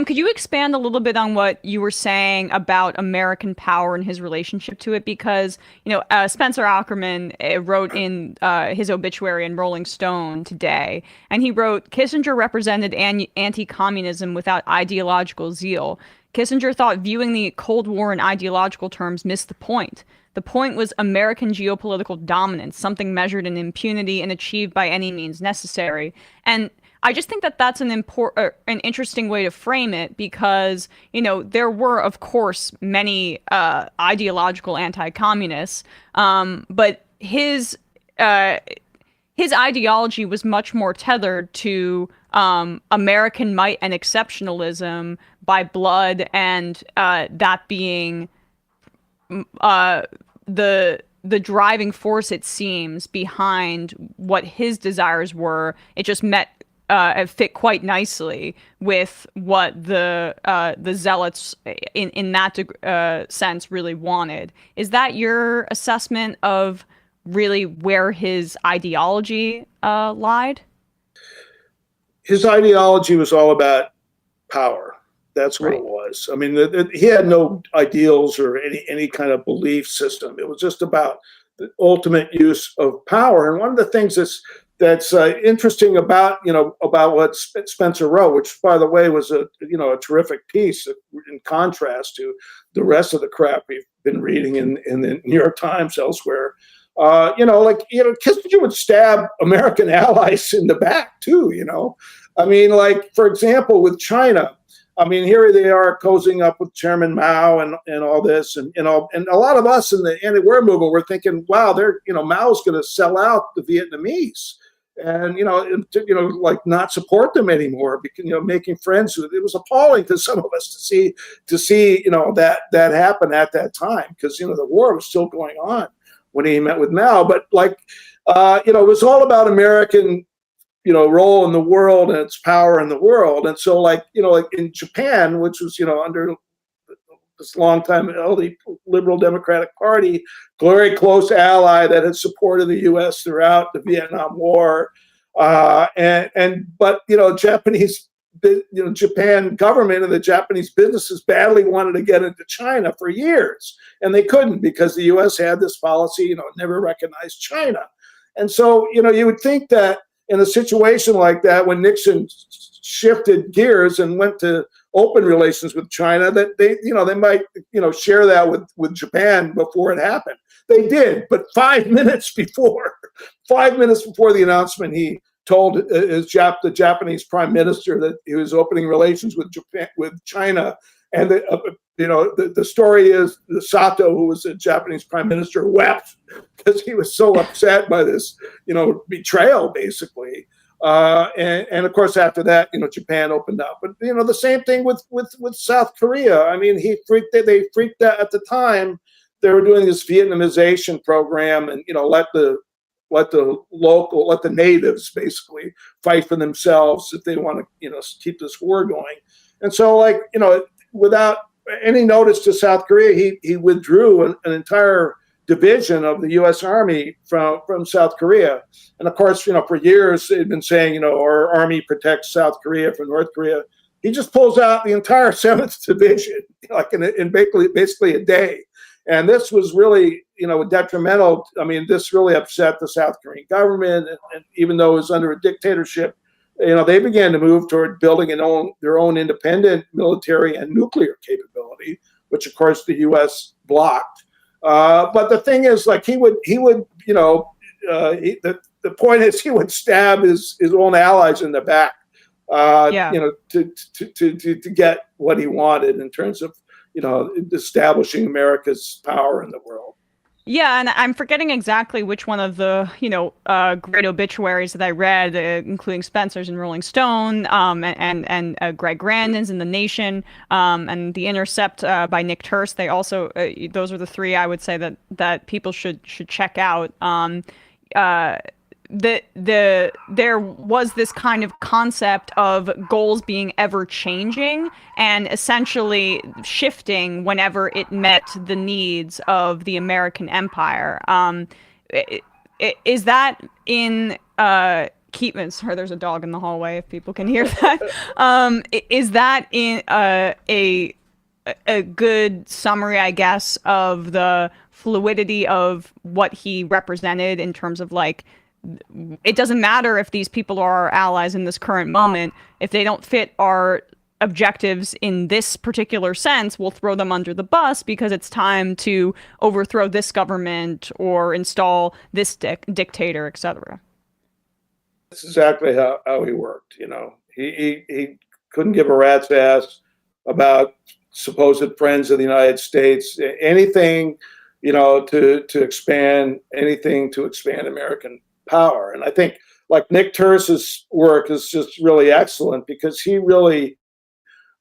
could you expand a little bit on what you were saying about American power and his relationship to it? Because, Spencer Ackerman wrote in his obituary in Rolling Stone today, and he wrote, Kissinger represented anti-communism without ideological zeal. Kissinger thought viewing the Cold War in ideological terms missed the point. The point was American geopolitical dominance, something measured in impunity and achieved by any means necessary. And I just think that that's an interesting way to frame it because, there were, of course, many ideological anti-communists, but his ideology was much more tethered to American might and exceptionalism by blood, and that being the driving force, it seems, behind what his desires were. It just fit quite nicely with what the zealots in that sense really wanted. Is that your assessment of really where his ideology lied? His ideology was all about power. That's what it was. I mean, he had no ideals or any kind of belief system. It was just about the ultimate use of power. And one of the things that's interesting about what Spencer wrote, which by the way was a terrific piece in contrast to the rest of the crap we've been reading in the New York Times elsewhere. Kissinger would stab American allies in the back too. I mean, like for example, with China. I mean, here they are cozying up with Chairman Mao and all this, and and a lot of us in the anti-war movement were thinking, wow, Mao's going to sell out the Vietnamese, and like not support them anymore because making friends with it was appalling to some of us to see that happen at that time because the war was still going on when he met with Mao, but it was all about American role in the world and its power in the world. And so like in Japan, which was, under this long time the liberal Democratic Party, very close ally that had supported the U.S. throughout the Vietnam War. But Japan government and the Japanese businesses badly wanted to get into China for years. And they couldn't because the U.S. had this policy, never recognized China. And so, you would think that in a situation like that, when Nixon shifted gears and went to open relations with China, that they might, share that with Japan before it happened. They did, but 5 minutes before the announcement, he told the Japanese prime minister that he was opening relations with China. And the story is Sato, who was the Japanese prime minister, wept because he was so upset by this, betrayal, basically. And of course, after that, Japan opened up. But the same thing with South Korea. I mean, they freaked out at the time. They were doing this Vietnamization program, and let the natives basically fight for themselves if they want to keep this war going. And so without any notice to South Korea, he withdrew an entire division of the U.S. Army from South Korea. And of course, for years they've been saying, our army protects South Korea from North Korea. he just pulls out the entire 7th Division, like in basically a day. And this was really, detrimental. I mean, this really upset the South Korean government. And even though it was under a dictatorship, they began to move toward building their own independent military and nuclear capability, which of course the U.S. blocked. But the thing is, like the point is he would stab his own allies in the back, to get what he wanted in terms of, establishing America's power in the world. Yeah, and I'm forgetting exactly which one of the, great obituaries that I read, including Spencer's in Rolling Stone, and Greg Grandin's in The Nation, and The Intercept by Nick Turse. They also, those are the three I would say that people should check out. There was this kind of concept of goals being ever changing and essentially shifting whenever it met the needs of the American empire. Is that in Keepman? Sorry, there's a dog in the hallway. If people can hear that, is that in a good summary, I guess, of the fluidity of what he represented in terms of like, it doesn't matter if these people are our allies in this current moment. If they don't fit our objectives in this particular sense, we'll throw them under the bus because it's time to overthrow this government or install this dictator, etc. That's exactly how he worked. He couldn't give a rat's ass about supposed friends of the United States, anything, to expand American power. And I think like Nick Turse's work is just really excellent because he really,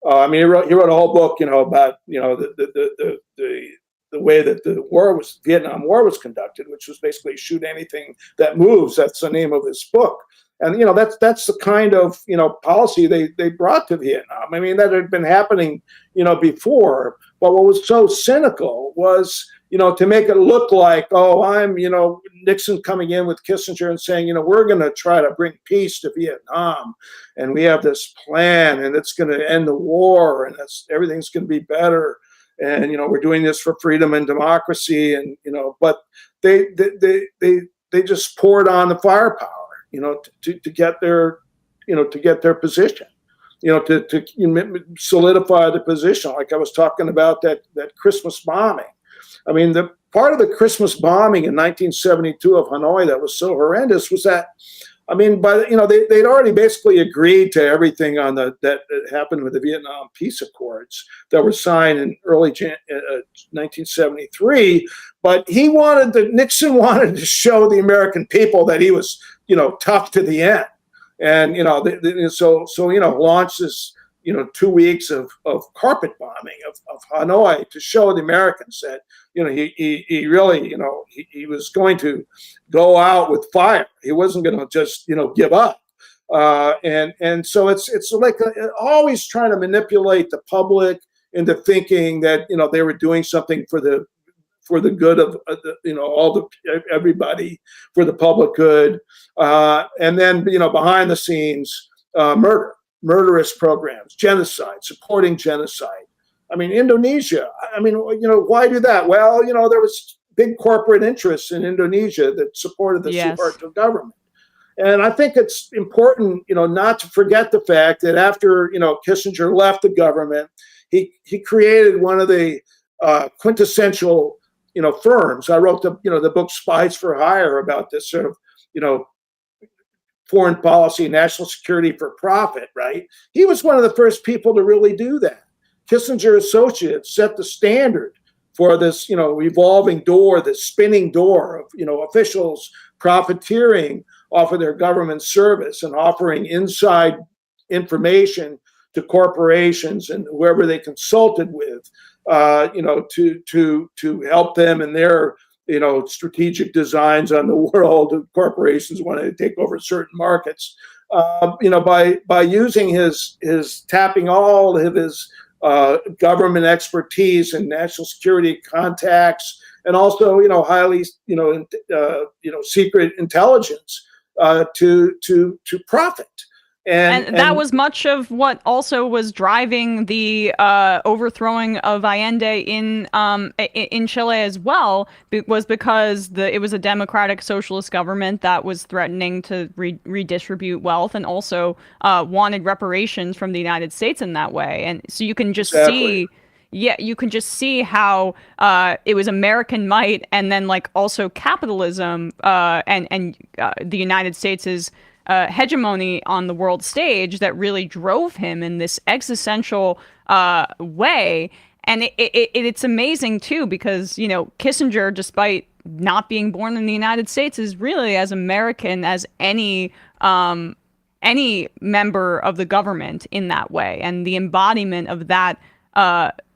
he wrote a whole book, about, the way that the Vietnam War was conducted, which was basically shoot anything that moves. That's the name of his book. And, that's the kind of, policy they brought to Vietnam. I mean, that had been happening, before. But what was so cynical was, to make it look like, I'm, Nixon coming in with Kissinger and saying, we're going to try to bring peace to Vietnam. And we have this plan and it's going to end the war and everything's going to be better. And, we're doing this for freedom and democracy. And, but they just poured on the firepower, to get their position, to solidify the position. Like I was talking about that Christmas bombing. I mean, the part of the Christmas bombing in 1972 of Hanoi that was so horrendous was that, they'd already basically agreed to everything on that happened with the Vietnam peace accords that were signed in early 1973. But Nixon wanted to show the American people that he was, tough to the end, and so launched this 2 weeks of carpet bombing of Hanoi to show the Americans that, he really, he was going to go out with fire. He wasn't going to just, give up. And so it's like always trying to manipulate the public into thinking that, they were doing something for the good of, everybody, for the public good. And then, behind the scenes, murderous programs, genocide, supporting genocide. I mean, Indonesia, why do that? Well, there was big corporate interests in Indonesia that supported the Suharto government. And I think it's important, not to forget the fact that after, Kissinger left the government, he created one of the quintessential, firms. I wrote the book Spies for Hire about this sort of, foreign policy, national security for profit, right? He was one of the first people to really do that. Kissinger Associates set the standard for this, revolving door, this spinning door of, officials profiteering off of their government service and offering inside information to corporations and whoever they consulted with, to help them in their strategic designs on the world. Corporations wanted to take over certain markets, by using his tapping all of his government expertise and national security contacts, and also highly secret intelligence to profit. And that was much of what also was driving the overthrowing of Allende in Chile as well, was because it was a democratic socialist government that was threatening to redistribute wealth and also wanted reparations from the United States in that way. And so you can just see. Yeah, you can just see how it was American might and then like also capitalism and the United States' hegemony on the world stage that really drove him in this existential way. And it's amazing too, because, you know, Kissinger, despite not being born in the United States, is really as American as any member of the government in that way, and the embodiment of that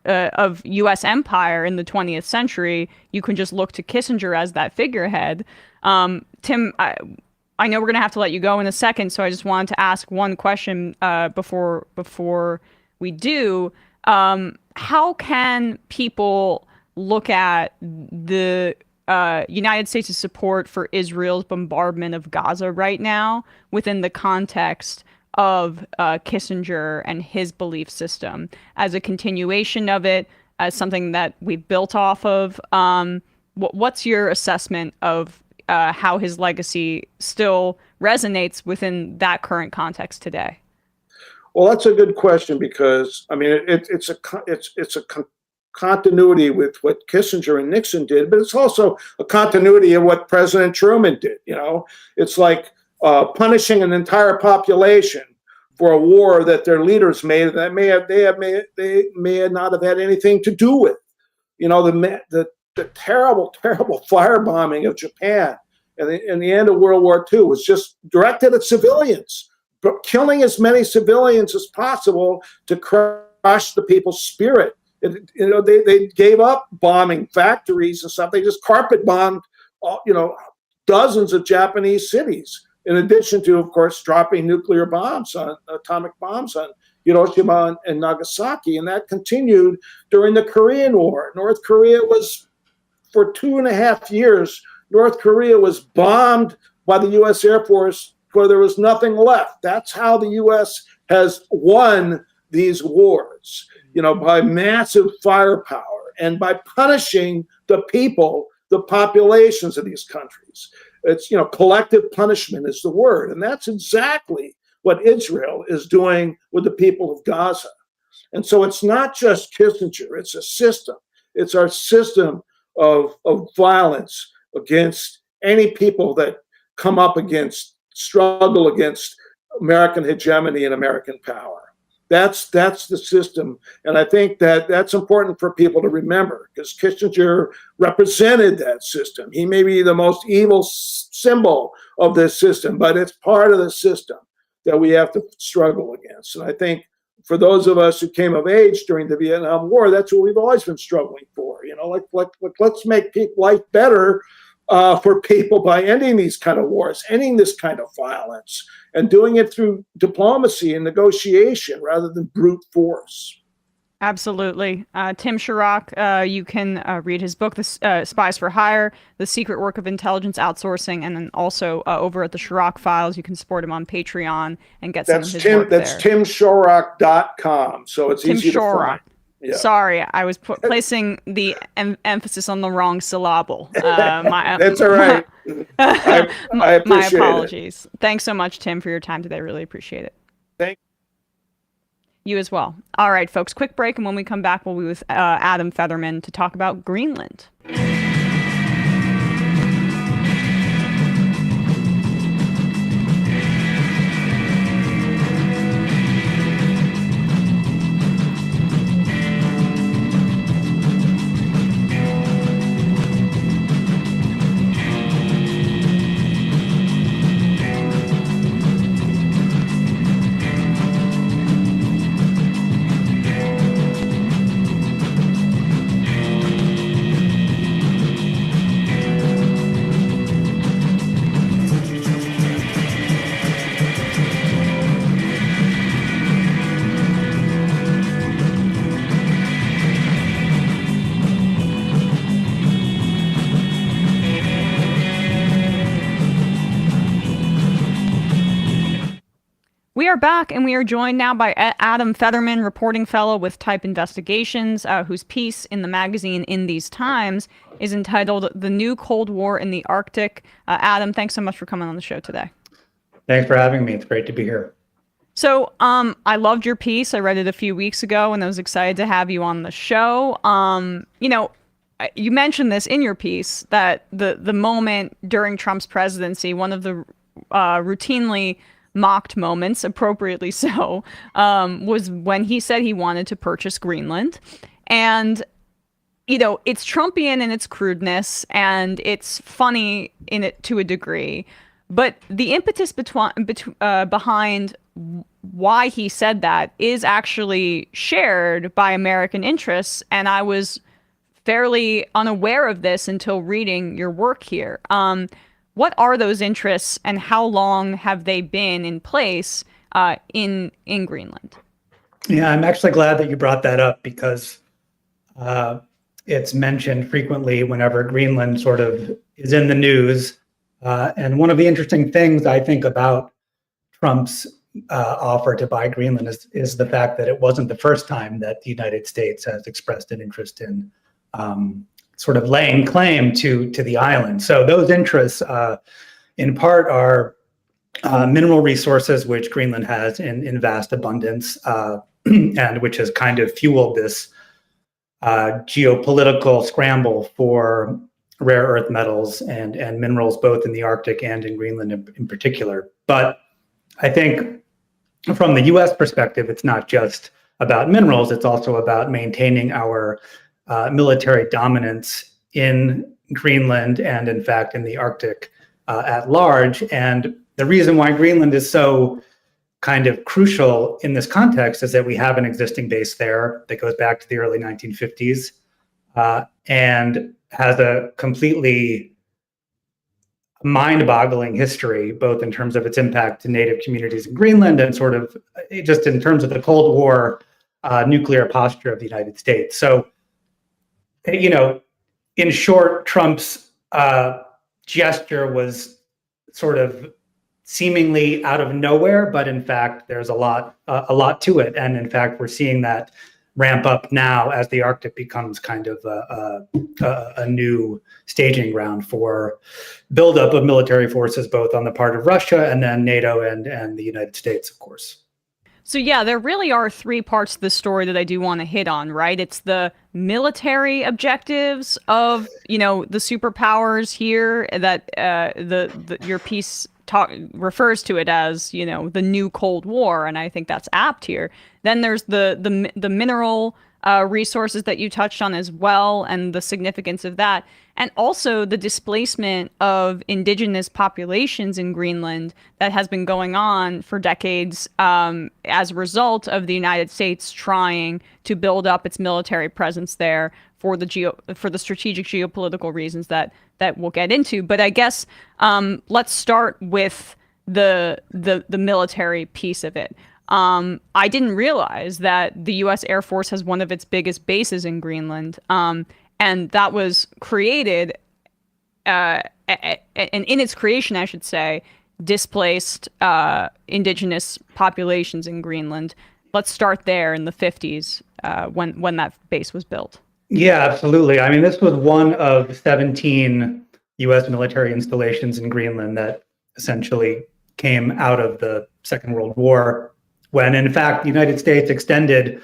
of U.S. empire in the 20th century. You can just look to Kissinger as that figurehead. Tim, I know we're going to have to let you go in a second, so I just wanted to ask one question before we do. How can people look at the United States' support for Israel's bombardment of Gaza right now within the context of Kissinger and his belief system, as a continuation of it, as something that we've built off of? What's your assessment of how his legacy still resonates within that current context today? Well, that's a good question, because I mean it's a continuity with what Kissinger and Nixon did, but it's also a continuity of what President Truman did. You know, it's like punishing an entire population for a war that their leaders made that they may not have had anything to do with. You know, the terrible firebombing of Japan in the end of World War II was just directed at civilians, but killing as many civilians as possible to crush the people's spirit. They gave up bombing factories and stuff. They just carpet bombed, dozens of Japanese cities, in addition to, of course, dropping atomic bombs on Hiroshima and Nagasaki. And that continued during the Korean War. North Korea was, for 2.5 years, North Korea was bombed by the U.S. Air Force where there was nothing left. That's how the U.S. has won these wars, by massive firepower and by punishing the people, the populations of these countries. It's, collective punishment is the word. And that's exactly what Israel is doing with the people of Gaza. And so it's not just Kissinger, it's a system. It's our system of violence against any people that struggle against American hegemony and American power. That's the system. And I think that's important for people to remember, because Kissinger represented that system. He may be the most evil symbol of this system, but it's part of the system that we have to struggle against. And I think for those of us who came of age during the Vietnam War, that's what we've always been struggling for. Let's make life better for people by ending these kind of wars, ending this kind of violence, and doing it through diplomacy and negotiation rather than brute force. Absolutely. Tim Shorrock, you can read his book, The Spies for Hire, The Secret Work of Intelligence Outsourcing, and then also over at the Shorrock Files. You can support him on Patreon and get some of his work there. That's TimShorrock.com, so it's easy to find. Yeah. Sorry, I was placing the emphasis on the wrong syllable. That's all right. I appreciate my apologies. Thanks so much, Tim, for your time today. Really appreciate it. Thank you as well. All right, folks, quick break, and when we come back, we'll be with Adam Federman to talk about Greenland. We are back, and we are joined now by Adam Federman, reporting fellow with Type Investigations, whose piece in the magazine In These Times is entitled "The New Cold War in the Arctic." Adam, thanks so much for coming on the show today. Thanks for having me. It's great to be here. So, I loved your piece. I read it a few weeks ago, and I was excited to have you on the show. You mentioned this in your piece, that the moment during Trump's presidency, one of the routinely mocked moments, appropriately so, was when he said he wanted to purchase Greenland. And, it's Trumpian in its crudeness, and it's funny in it to a degree. But the impetus behind why he said that is actually shared by American interests, and I was fairly unaware of this until reading your work here. What are those interests, and how long have they been in place in Greenland? Yeah, I'm actually glad that you brought that up, because it's mentioned frequently whenever Greenland sort of is in the news. And one of the interesting things I think about Trump's offer to buy Greenland is the fact that it wasn't the first time that the United States has expressed an interest in sort of laying claim to the island. So those interests, in part, are mineral resources, which Greenland has in vast abundance, and which has kind of fueled this geopolitical scramble for rare earth metals and minerals, both in the Arctic and in Greenland in particular. But I think from the U.S. perspective, it's not just about minerals, it's also about maintaining our military dominance in Greenland and, in fact, in the Arctic at large. And the reason why Greenland is so kind of crucial in this context is that we have an existing base there that goes back to the early 1950s and has a completely mind-boggling history, both in terms of its impact to native communities in Greenland and sort of just in terms of the Cold War nuclear posture of the United States. So, in short, Trump's gesture was sort of seemingly out of nowhere, but in fact, there's a lot to it. And in fact, we're seeing that ramp up now as the Arctic becomes kind of a new staging ground for buildup of military forces, both on the part of Russia and then NATO and the United States, of course. So yeah, there really are three parts to the story that I do want to hit on, right? It's the military objectives of, the superpowers here that your piece refers to it as, the new Cold War, and I think that's apt here. Then there's the mineral resources that you touched on as well, and the significance of that, and also the displacement of indigenous populations in Greenland that has been going on for decades as a result of the United States trying to build up its military presence there for the strategic geopolitical reasons that we'll get into. But I guess let's start with the military piece of it. I didn't realize that the U.S. Air Force has one of its biggest bases in Greenland, and that was created, and in its creation, I should say, displaced indigenous populations in Greenland. Let's start there in the 50s when that base was built. Yeah, absolutely. I mean, this was one of 17 U.S. military installations in Greenland that essentially came out of the Second World War, when in fact the United States extended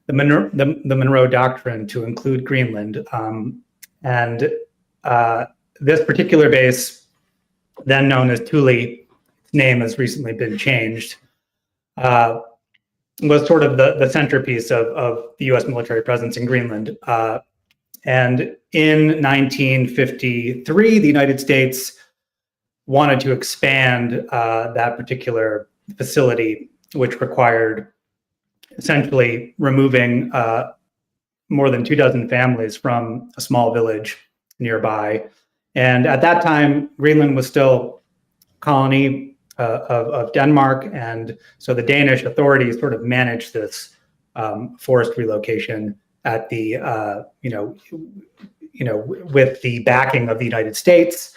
the Monroe Doctrine to include Greenland. And this particular base, then known as Thule, its name has recently been changed, was sort of the centerpiece of the U.S. military presence in Greenland. And in 1953, the United States wanted to expand that particular facility, which required essentially removing more than 24 families from a small village nearby. And at that time, Greenland was still a colony of Denmark, and so the Danish authorities sort of managed this forced relocation at the with the backing of the United States.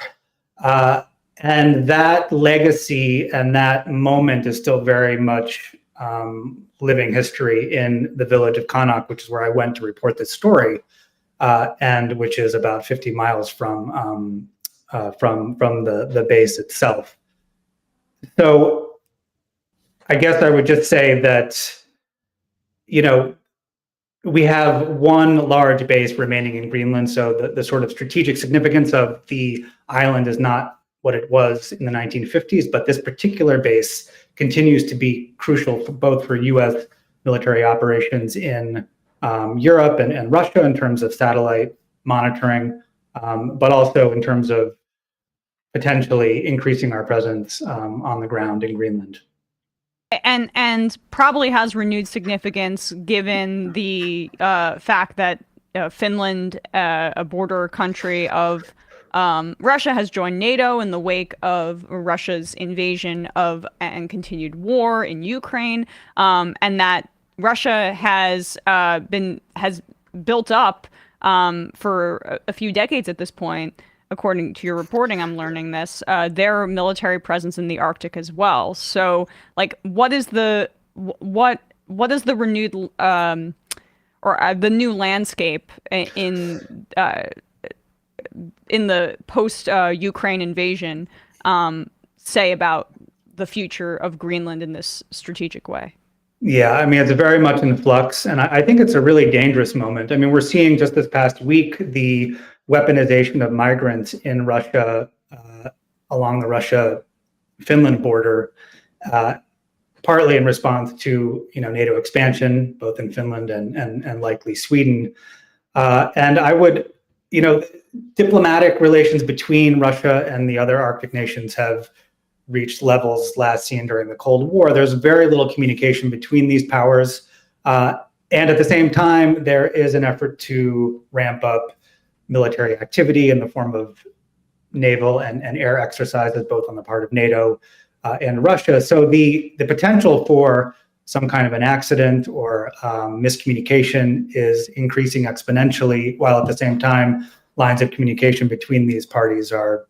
And that legacy and that moment is still very much living history in the village of Connaught, which is where I went to report this story, and which is about 50 miles from the base itself. So I guess I would just say that, we have one large base remaining in Greenland. So the sort of strategic significance of the island is not what it was in the 1950s, but this particular base continues to be crucial for both for U.S. military operations in Europe and Russia in terms of satellite monitoring, but also in terms of potentially increasing our presence on the ground in Greenland. And probably has renewed significance given the fact that Finland, a border country of Russia, has joined NATO in the wake of Russia's invasion of and continued war in Ukraine, and that Russia has built up for a few decades at this point. According to your reporting, I'm learning this, their military presence in the Arctic as well. So, what is the renewed or the new landscape in the post Ukraine invasion say about the future of Greenland in this strategic way? Yeah, I mean, it's very much in flux, and I think it's a really dangerous moment. I mean, we're seeing just this past week the weaponization of migrants in Russia along the Russia-Finland border, partly in response to NATO expansion, both in Finland and likely Sweden. And I would, diplomatic relations between Russia and the other Arctic nations have reached levels last seen during the Cold War. There's very little communication between these powers. And at the same time, there is an effort to ramp up military activity in the form of naval and air exercises, both on the part of NATO and Russia. So the potential for some kind of an accident or miscommunication is increasing exponentially, while at the same time, lines of communication between these parties are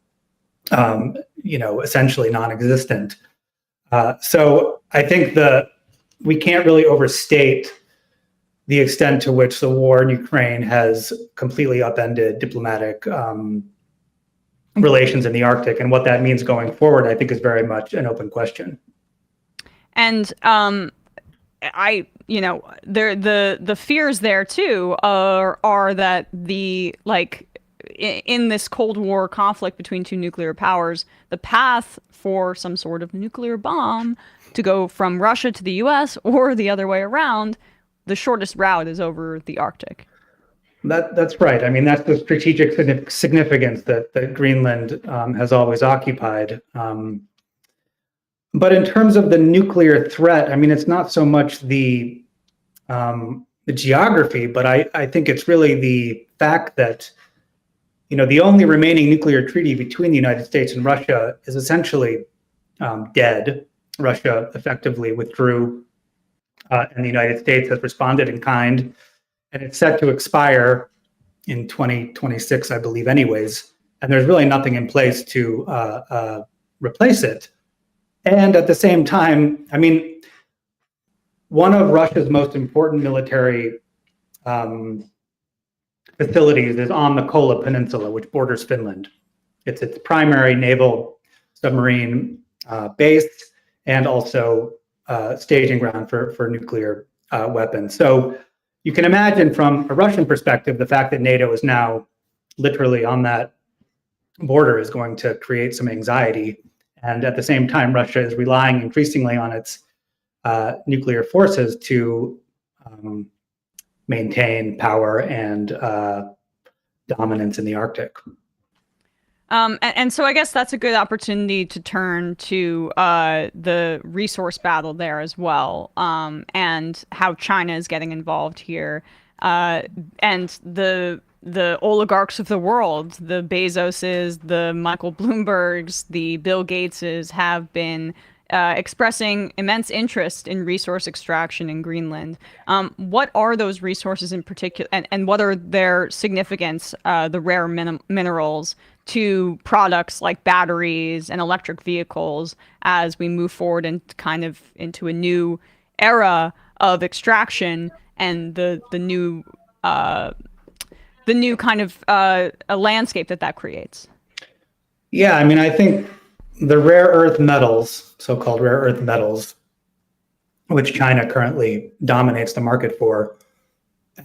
essentially non-existent. So I think we can't really overstate the extent to which the war in Ukraine has completely upended diplomatic relations in the Arctic, and what that means going forward, I think, is very much an open question. And the fears there too are that in this Cold War conflict between two nuclear powers, the path for some sort of nuclear bomb to go from Russia to the U.S. or the other way around, the shortest route is over the Arctic. That's right. I mean, that's the strategic significance that Greenland has always occupied. But in terms of the nuclear threat, I mean, it's not so much the geography, but I think it's really the fact that the only remaining nuclear treaty between the United States and Russia is essentially dead. Russia effectively withdrew, and the United States has responded in kind, and it's set to expire in 2026, I believe, anyways. And there's really nothing in place to replace it. And at the same time, I mean, one of Russia's most important military facilities is on the Kola Peninsula, which borders Finland. It's its primary naval submarine base and also staging ground for nuclear weapons. So you can imagine from a Russian perspective, the fact that NATO is now literally on that border is going to create some anxiety. And at the same time, Russia is relying increasingly on its nuclear forces to maintain power and dominance in the Arctic. And so I guess that's a good opportunity to turn to the resource battle there as well, and how China is getting involved here, and the oligarchs of the world, the Bezoses, the Michael Bloombergs, the Bill Gateses, have been expressing immense interest in resource extraction in Greenland. What are those resources in particular, and what are their significance, the rare minerals to products like batteries and electric vehicles as we move forward and kind of into a new era of extraction and the new kind of a landscape that creates. Yeah, I mean, I think the rare earth metals, so-called rare earth metals, which China currently dominates the market for,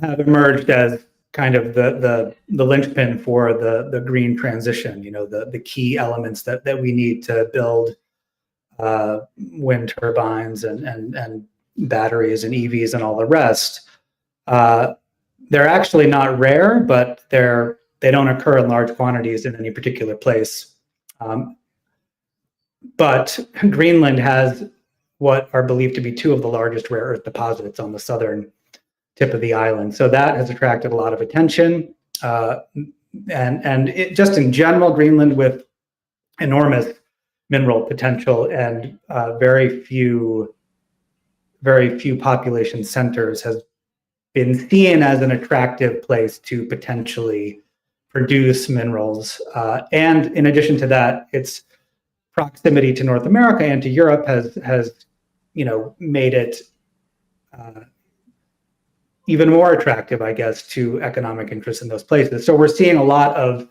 have emerged as kind of the linchpin for the green transition. You know, the key elements that we need to build wind turbines and batteries and EVs and all the rest. They're actually not rare, but they don't occur in large quantities in any particular place. But Greenland has what are believed to be two of the largest rare earth deposits on the southern tip of the island. So that has attracted a lot of attention. And just in general, Greenland with enormous mineral potential and very few population centers has been seen as an attractive place to potentially produce minerals. And in addition to that, its proximity to North America and to Europe has made it even more attractive, I guess, to economic interests in those places. So we're seeing a lot of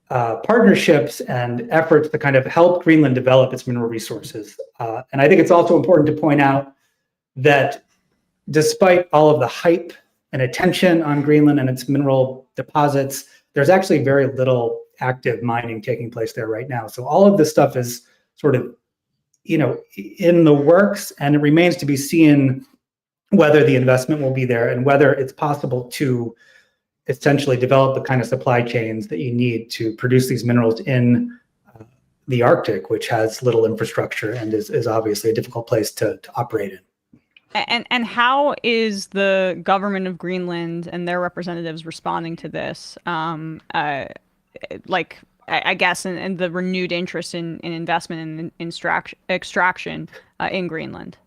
partnerships and efforts to kind of help Greenland develop its mineral resources. And I think it's also important to point out that despite all of the hype and attention on Greenland and its mineral deposits, there's actually very little active mining taking place there right now. So all of this stuff is sort of, in the works, and it remains to be seen whether the investment will be there and whether it's possible to essentially develop the kind of supply chains that you need to produce these minerals in the Arctic, which has little infrastructure and is obviously a difficult place to operate in. And how is the government of Greenland and their representatives responding to this? I guess, in the renewed interest in investment in extraction in Greenland?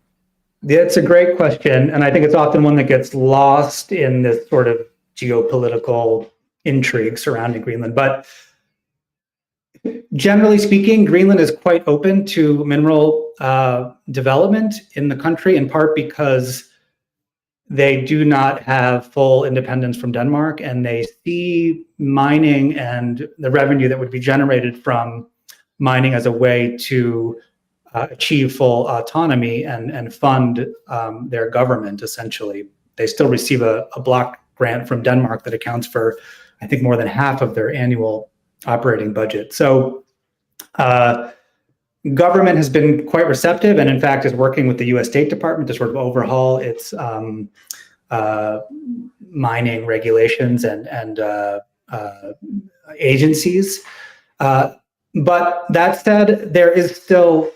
It's a great question. And I think it's often one that gets lost in this sort of geopolitical intrigue surrounding Greenland. But generally speaking, Greenland is quite open to mineral development in the country, in part because they do not have full independence from Denmark, and they see mining and the revenue that would be generated from mining as a way to achieve full autonomy and fund their government, essentially. They still receive a block grant from Denmark that accounts for, I think, more than half of their annual operating budget. So government has been quite receptive and, in fact, is working with the U.S. State Department to sort of overhaul its mining regulations and agencies. But that said, there is still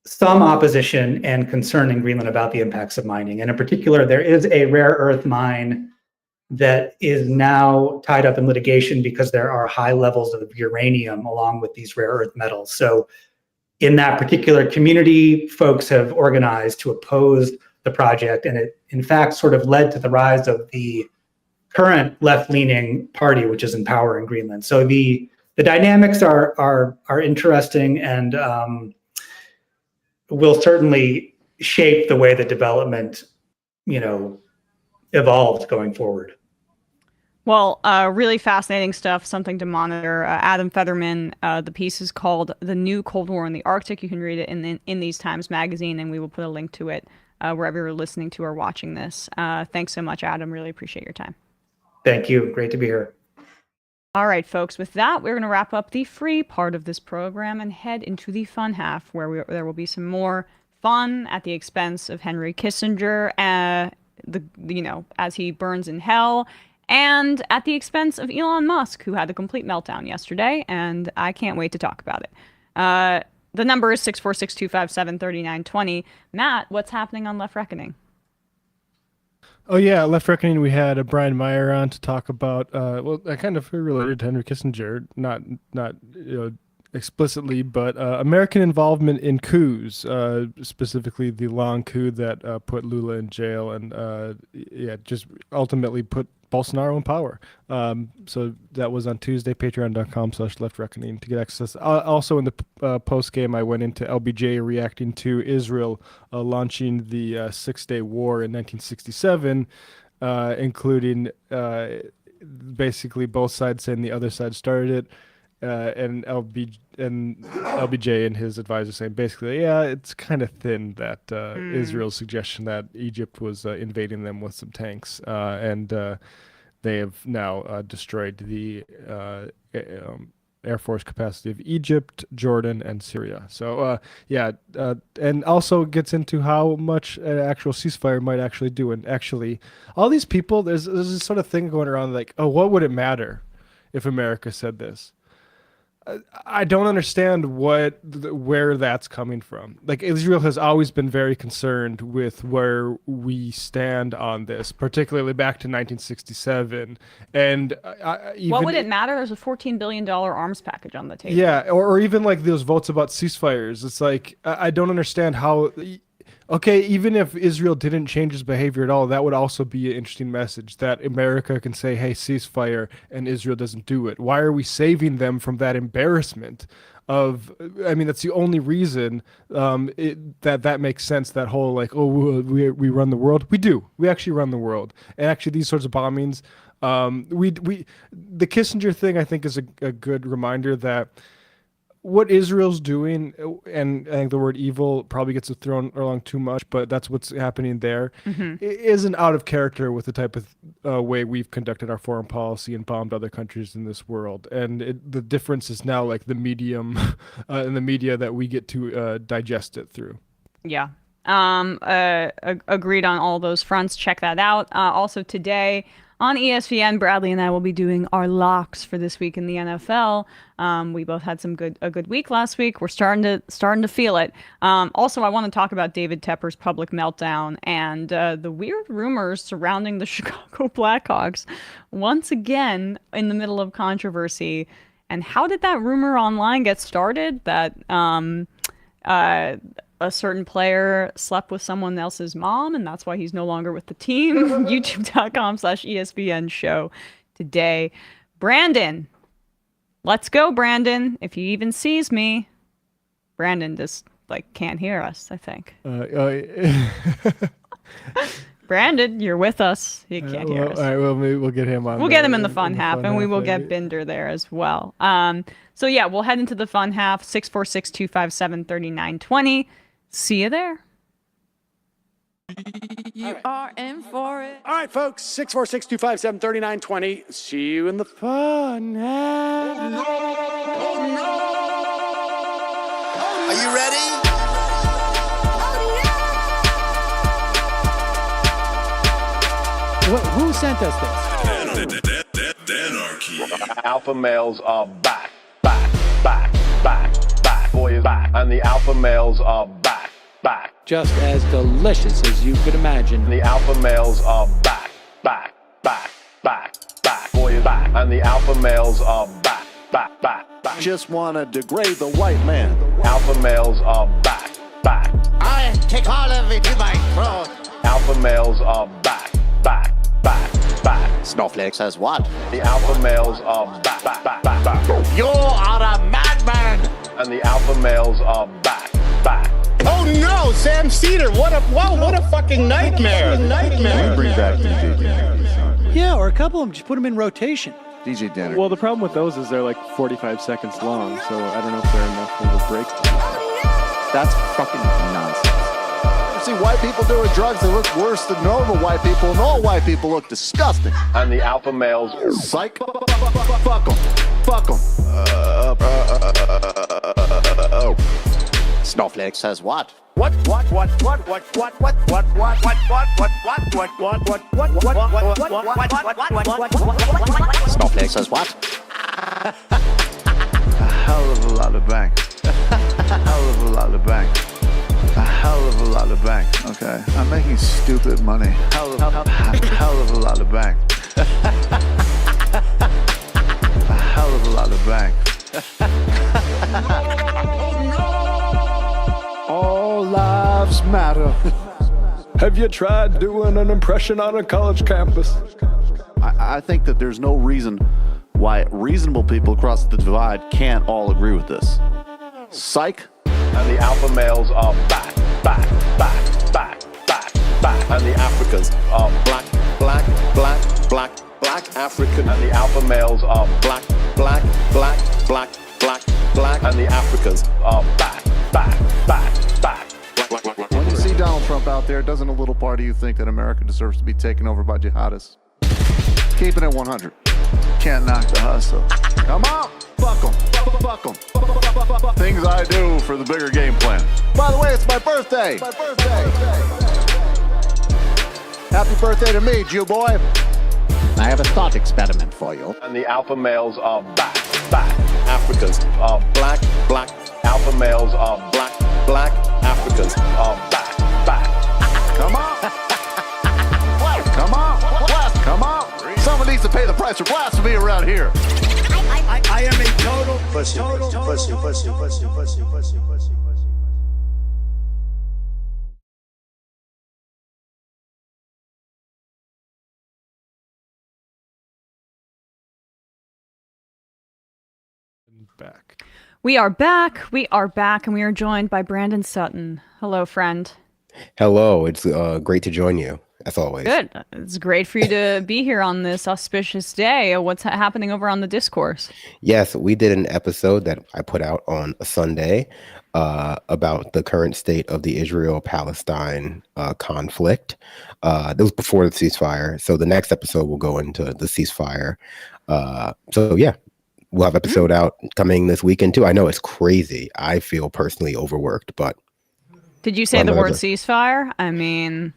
some opposition and concern in Greenland about the impacts of mining. And in particular, there is a rare earth mine that is now tied up in litigation because there are high levels of uranium along with these rare earth metals. So in that particular community, folks have organized to oppose the project, and it in fact sort of led to the rise of the current left-leaning party, which is in power in Greenland. So the dynamics are interesting and will certainly shape the way the development, evolves going forward. Well, really fascinating stuff, something to monitor. Adam Federman, the piece is called "The New Cold War in the Arctic." You can read it in These Times magazine, and we will put a link to it wherever you're listening to or watching this. Thanks so much, Adam. Really appreciate your time. Thank you. Great to be here. All right, folks. With that, we're going to wrap up the free part of this program and head into the fun half, where there will be some more fun at the expense of Henry Kissinger, as he burns in hell, and at the expense of Elon Musk, who had a complete meltdown yesterday, and I can't wait to talk about it. The number is 646-257-3920. Matt, what's happening on Left Reckoning? Oh yeah, Left Reckoning. We had Brian Meyer on to talk about kind of related to Henry Kissinger, not explicitly, but American involvement in coups, specifically the long coup that put Lula in jail and just ultimately put Bolsonaro in power. So that was on Tuesday, patreon.com/leftreckoning to get access. Also in the post game, I went into LBJ reacting to Israel launching the 6-Day War in 1967, including basically both sides saying the other side started it. And LBJ and his advisor saying basically, yeah, it's kind of thin that Israel's suggestion that Egypt was invading them with some tanks, and they have now destroyed the air force capacity of Egypt, Jordan, and Syria. So and also gets into how much an actual ceasefire might actually do. And actually, all these people, there's this sort of thing going around like, oh, what would it matter if America said this? I don't understand where that's coming from. Like, Israel has always been very concerned with where we stand on this, particularly back to 1967. And what would it matter? There's a $14 billion arms package on the table. Yeah, or even like those votes about ceasefires. It's like, I don't understand how. Okay, even if Israel didn't change its behavior at all, that would also be an interesting message that America can say, hey, ceasefire, and Israel doesn't do it. Why are we saving them from that embarrassment of, I mean, that's the only reason that makes sense, that whole like, oh, we run the world. We do. We actually run the world. And actually these sorts of bombings, the Kissinger thing, I think, is a good reminder that what Israel's doing, and I think the word evil probably gets thrown along too much, but that's what's happening there, isn't out of character with the type of way we've conducted our foreign policy and bombed other countries in this world. And the difference is now like the medium in the media that we get to digest it through. Yeah. Agreed on all those fronts. Check that out. Also today on ESPN, Bradley and I will be doing our locks for this week in the NFL. We both had a good week last week. We're starting to feel it. Also, I want to talk about David Tepper's public meltdown and the weird rumors surrounding the Chicago Blackhawks once again in the middle of controversy. And how did that rumor online get started? That a certain player slept with someone else's mom, and that's why he's no longer with the team. YouTube.com/ESPN show today. Brandon. Let's go, Brandon. If he even sees me. Brandon just can't hear us, I think. Brandon, you're with us. He can't hear us. All right, well, maybe we'll get him on. We'll get him in the fun half, and we will get Binder there as well. So yeah, we'll head into the fun half. 646-257-3920. See you there. You are in for it. All right, folks. 646-257-3920. See you in the fun half. Are you ready? Who sent us this? Anarchy. Alpha males are back. Boys back. And the alpha males are back. Just as delicious as you could imagine. The alpha males are back. Boys back. And the alpha males are back. Just wanna degrade the white man. Alpha males are back. I take all of it in my throat. Alpha males are back. Snowflake says what? The alpha males are back. You are a madman. And the alpha males are back. Oh no, Sam Seder! What a fucking nightmare! Bring back DJ Danner. Yeah, or a couple of them. Just put them in rotation. DJ Danner. Well, the problem with those is they're like 45 seconds long, so I don't know if they're enough of a break. That's fucking nonsense. See white people doing drugs, they look worse than normal white people, and all white people look disgusting. And the alpha males, psych, fuck them. Snowflake says what? What? Snowflake says what? A hell of a lot of bank. A hell of a lot of bank. A hell of a lot of bank. Okay, I'm making stupid money. Hell of a lot of bank. A hell of a lot of bank. All lives matter. Have you tried doing an impression on a college campus? I think that there's no reason why reasonable people across the divide can't all agree with this. Psych. And the alpha males are back. And the Africans are black African. And the alpha males are black. And the Africans are back. When you see Donald Trump out there, doesn't a little part of you think that America deserves to be taken over by jihadists? Keeping it 100. Can't knock the hustle. Come on, fuck 'em. Things I do for the bigger game plan. By the way, it's my birthday. Happy birthday to me, Jew boy. I have a thought experiment for you. And the alpha males are back. Africans are black. Alpha males are black. Africans are back. Come on. Come on. Someone needs to pay the price for blasphemy around here. I am a total pussy. Back. We are back, and we are joined by Brandon Sutton. Hello, friend. Hello, it's great to join you, as always. Good. It's great for you to be here on this auspicious day. What's happening over on the discourse? Yes, we did an episode that I put out on a Sunday about the current state of the Israel-Palestine conflict. That was before the ceasefire, so the next episode will go into the ceasefire. So yeah. We'll have episode out coming this weekend too. I know it's crazy. I feel personally overworked, but did you say the word ceasefire? I mean,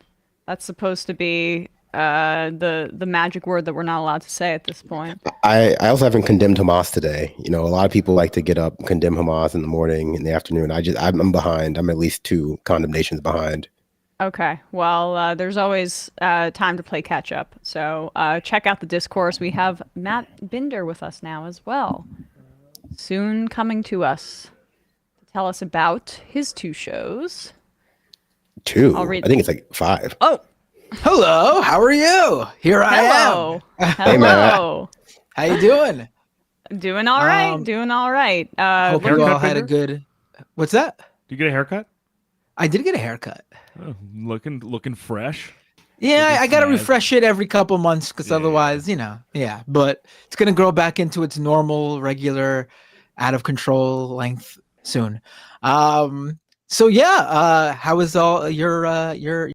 that's supposed to be the magic word that we're not allowed to say at this point. I also haven't condemned Hamas today. You know, a lot of people like to get up, condemn Hamas in the morning, in the afternoon. I'm behind. I'm at least 2 condemnations behind. Okay, well, there's always time to play catch up. So check out the discourse. We have Matt Binder with us now as well. Soon coming to us to tell us about his 2 shows. 2? I think it's like 5. Oh, hello. How are you? Here I am. Hey, Matt. How you doing? Doing all right. Hope you all had a good... What's that? Did you get a haircut? I did get a haircut. Oh, looking fresh. Yeah, I gotta refresh it every couple months because otherwise, but it's gonna grow back into its normal, regular, out of control length soon. So yeah, how is all your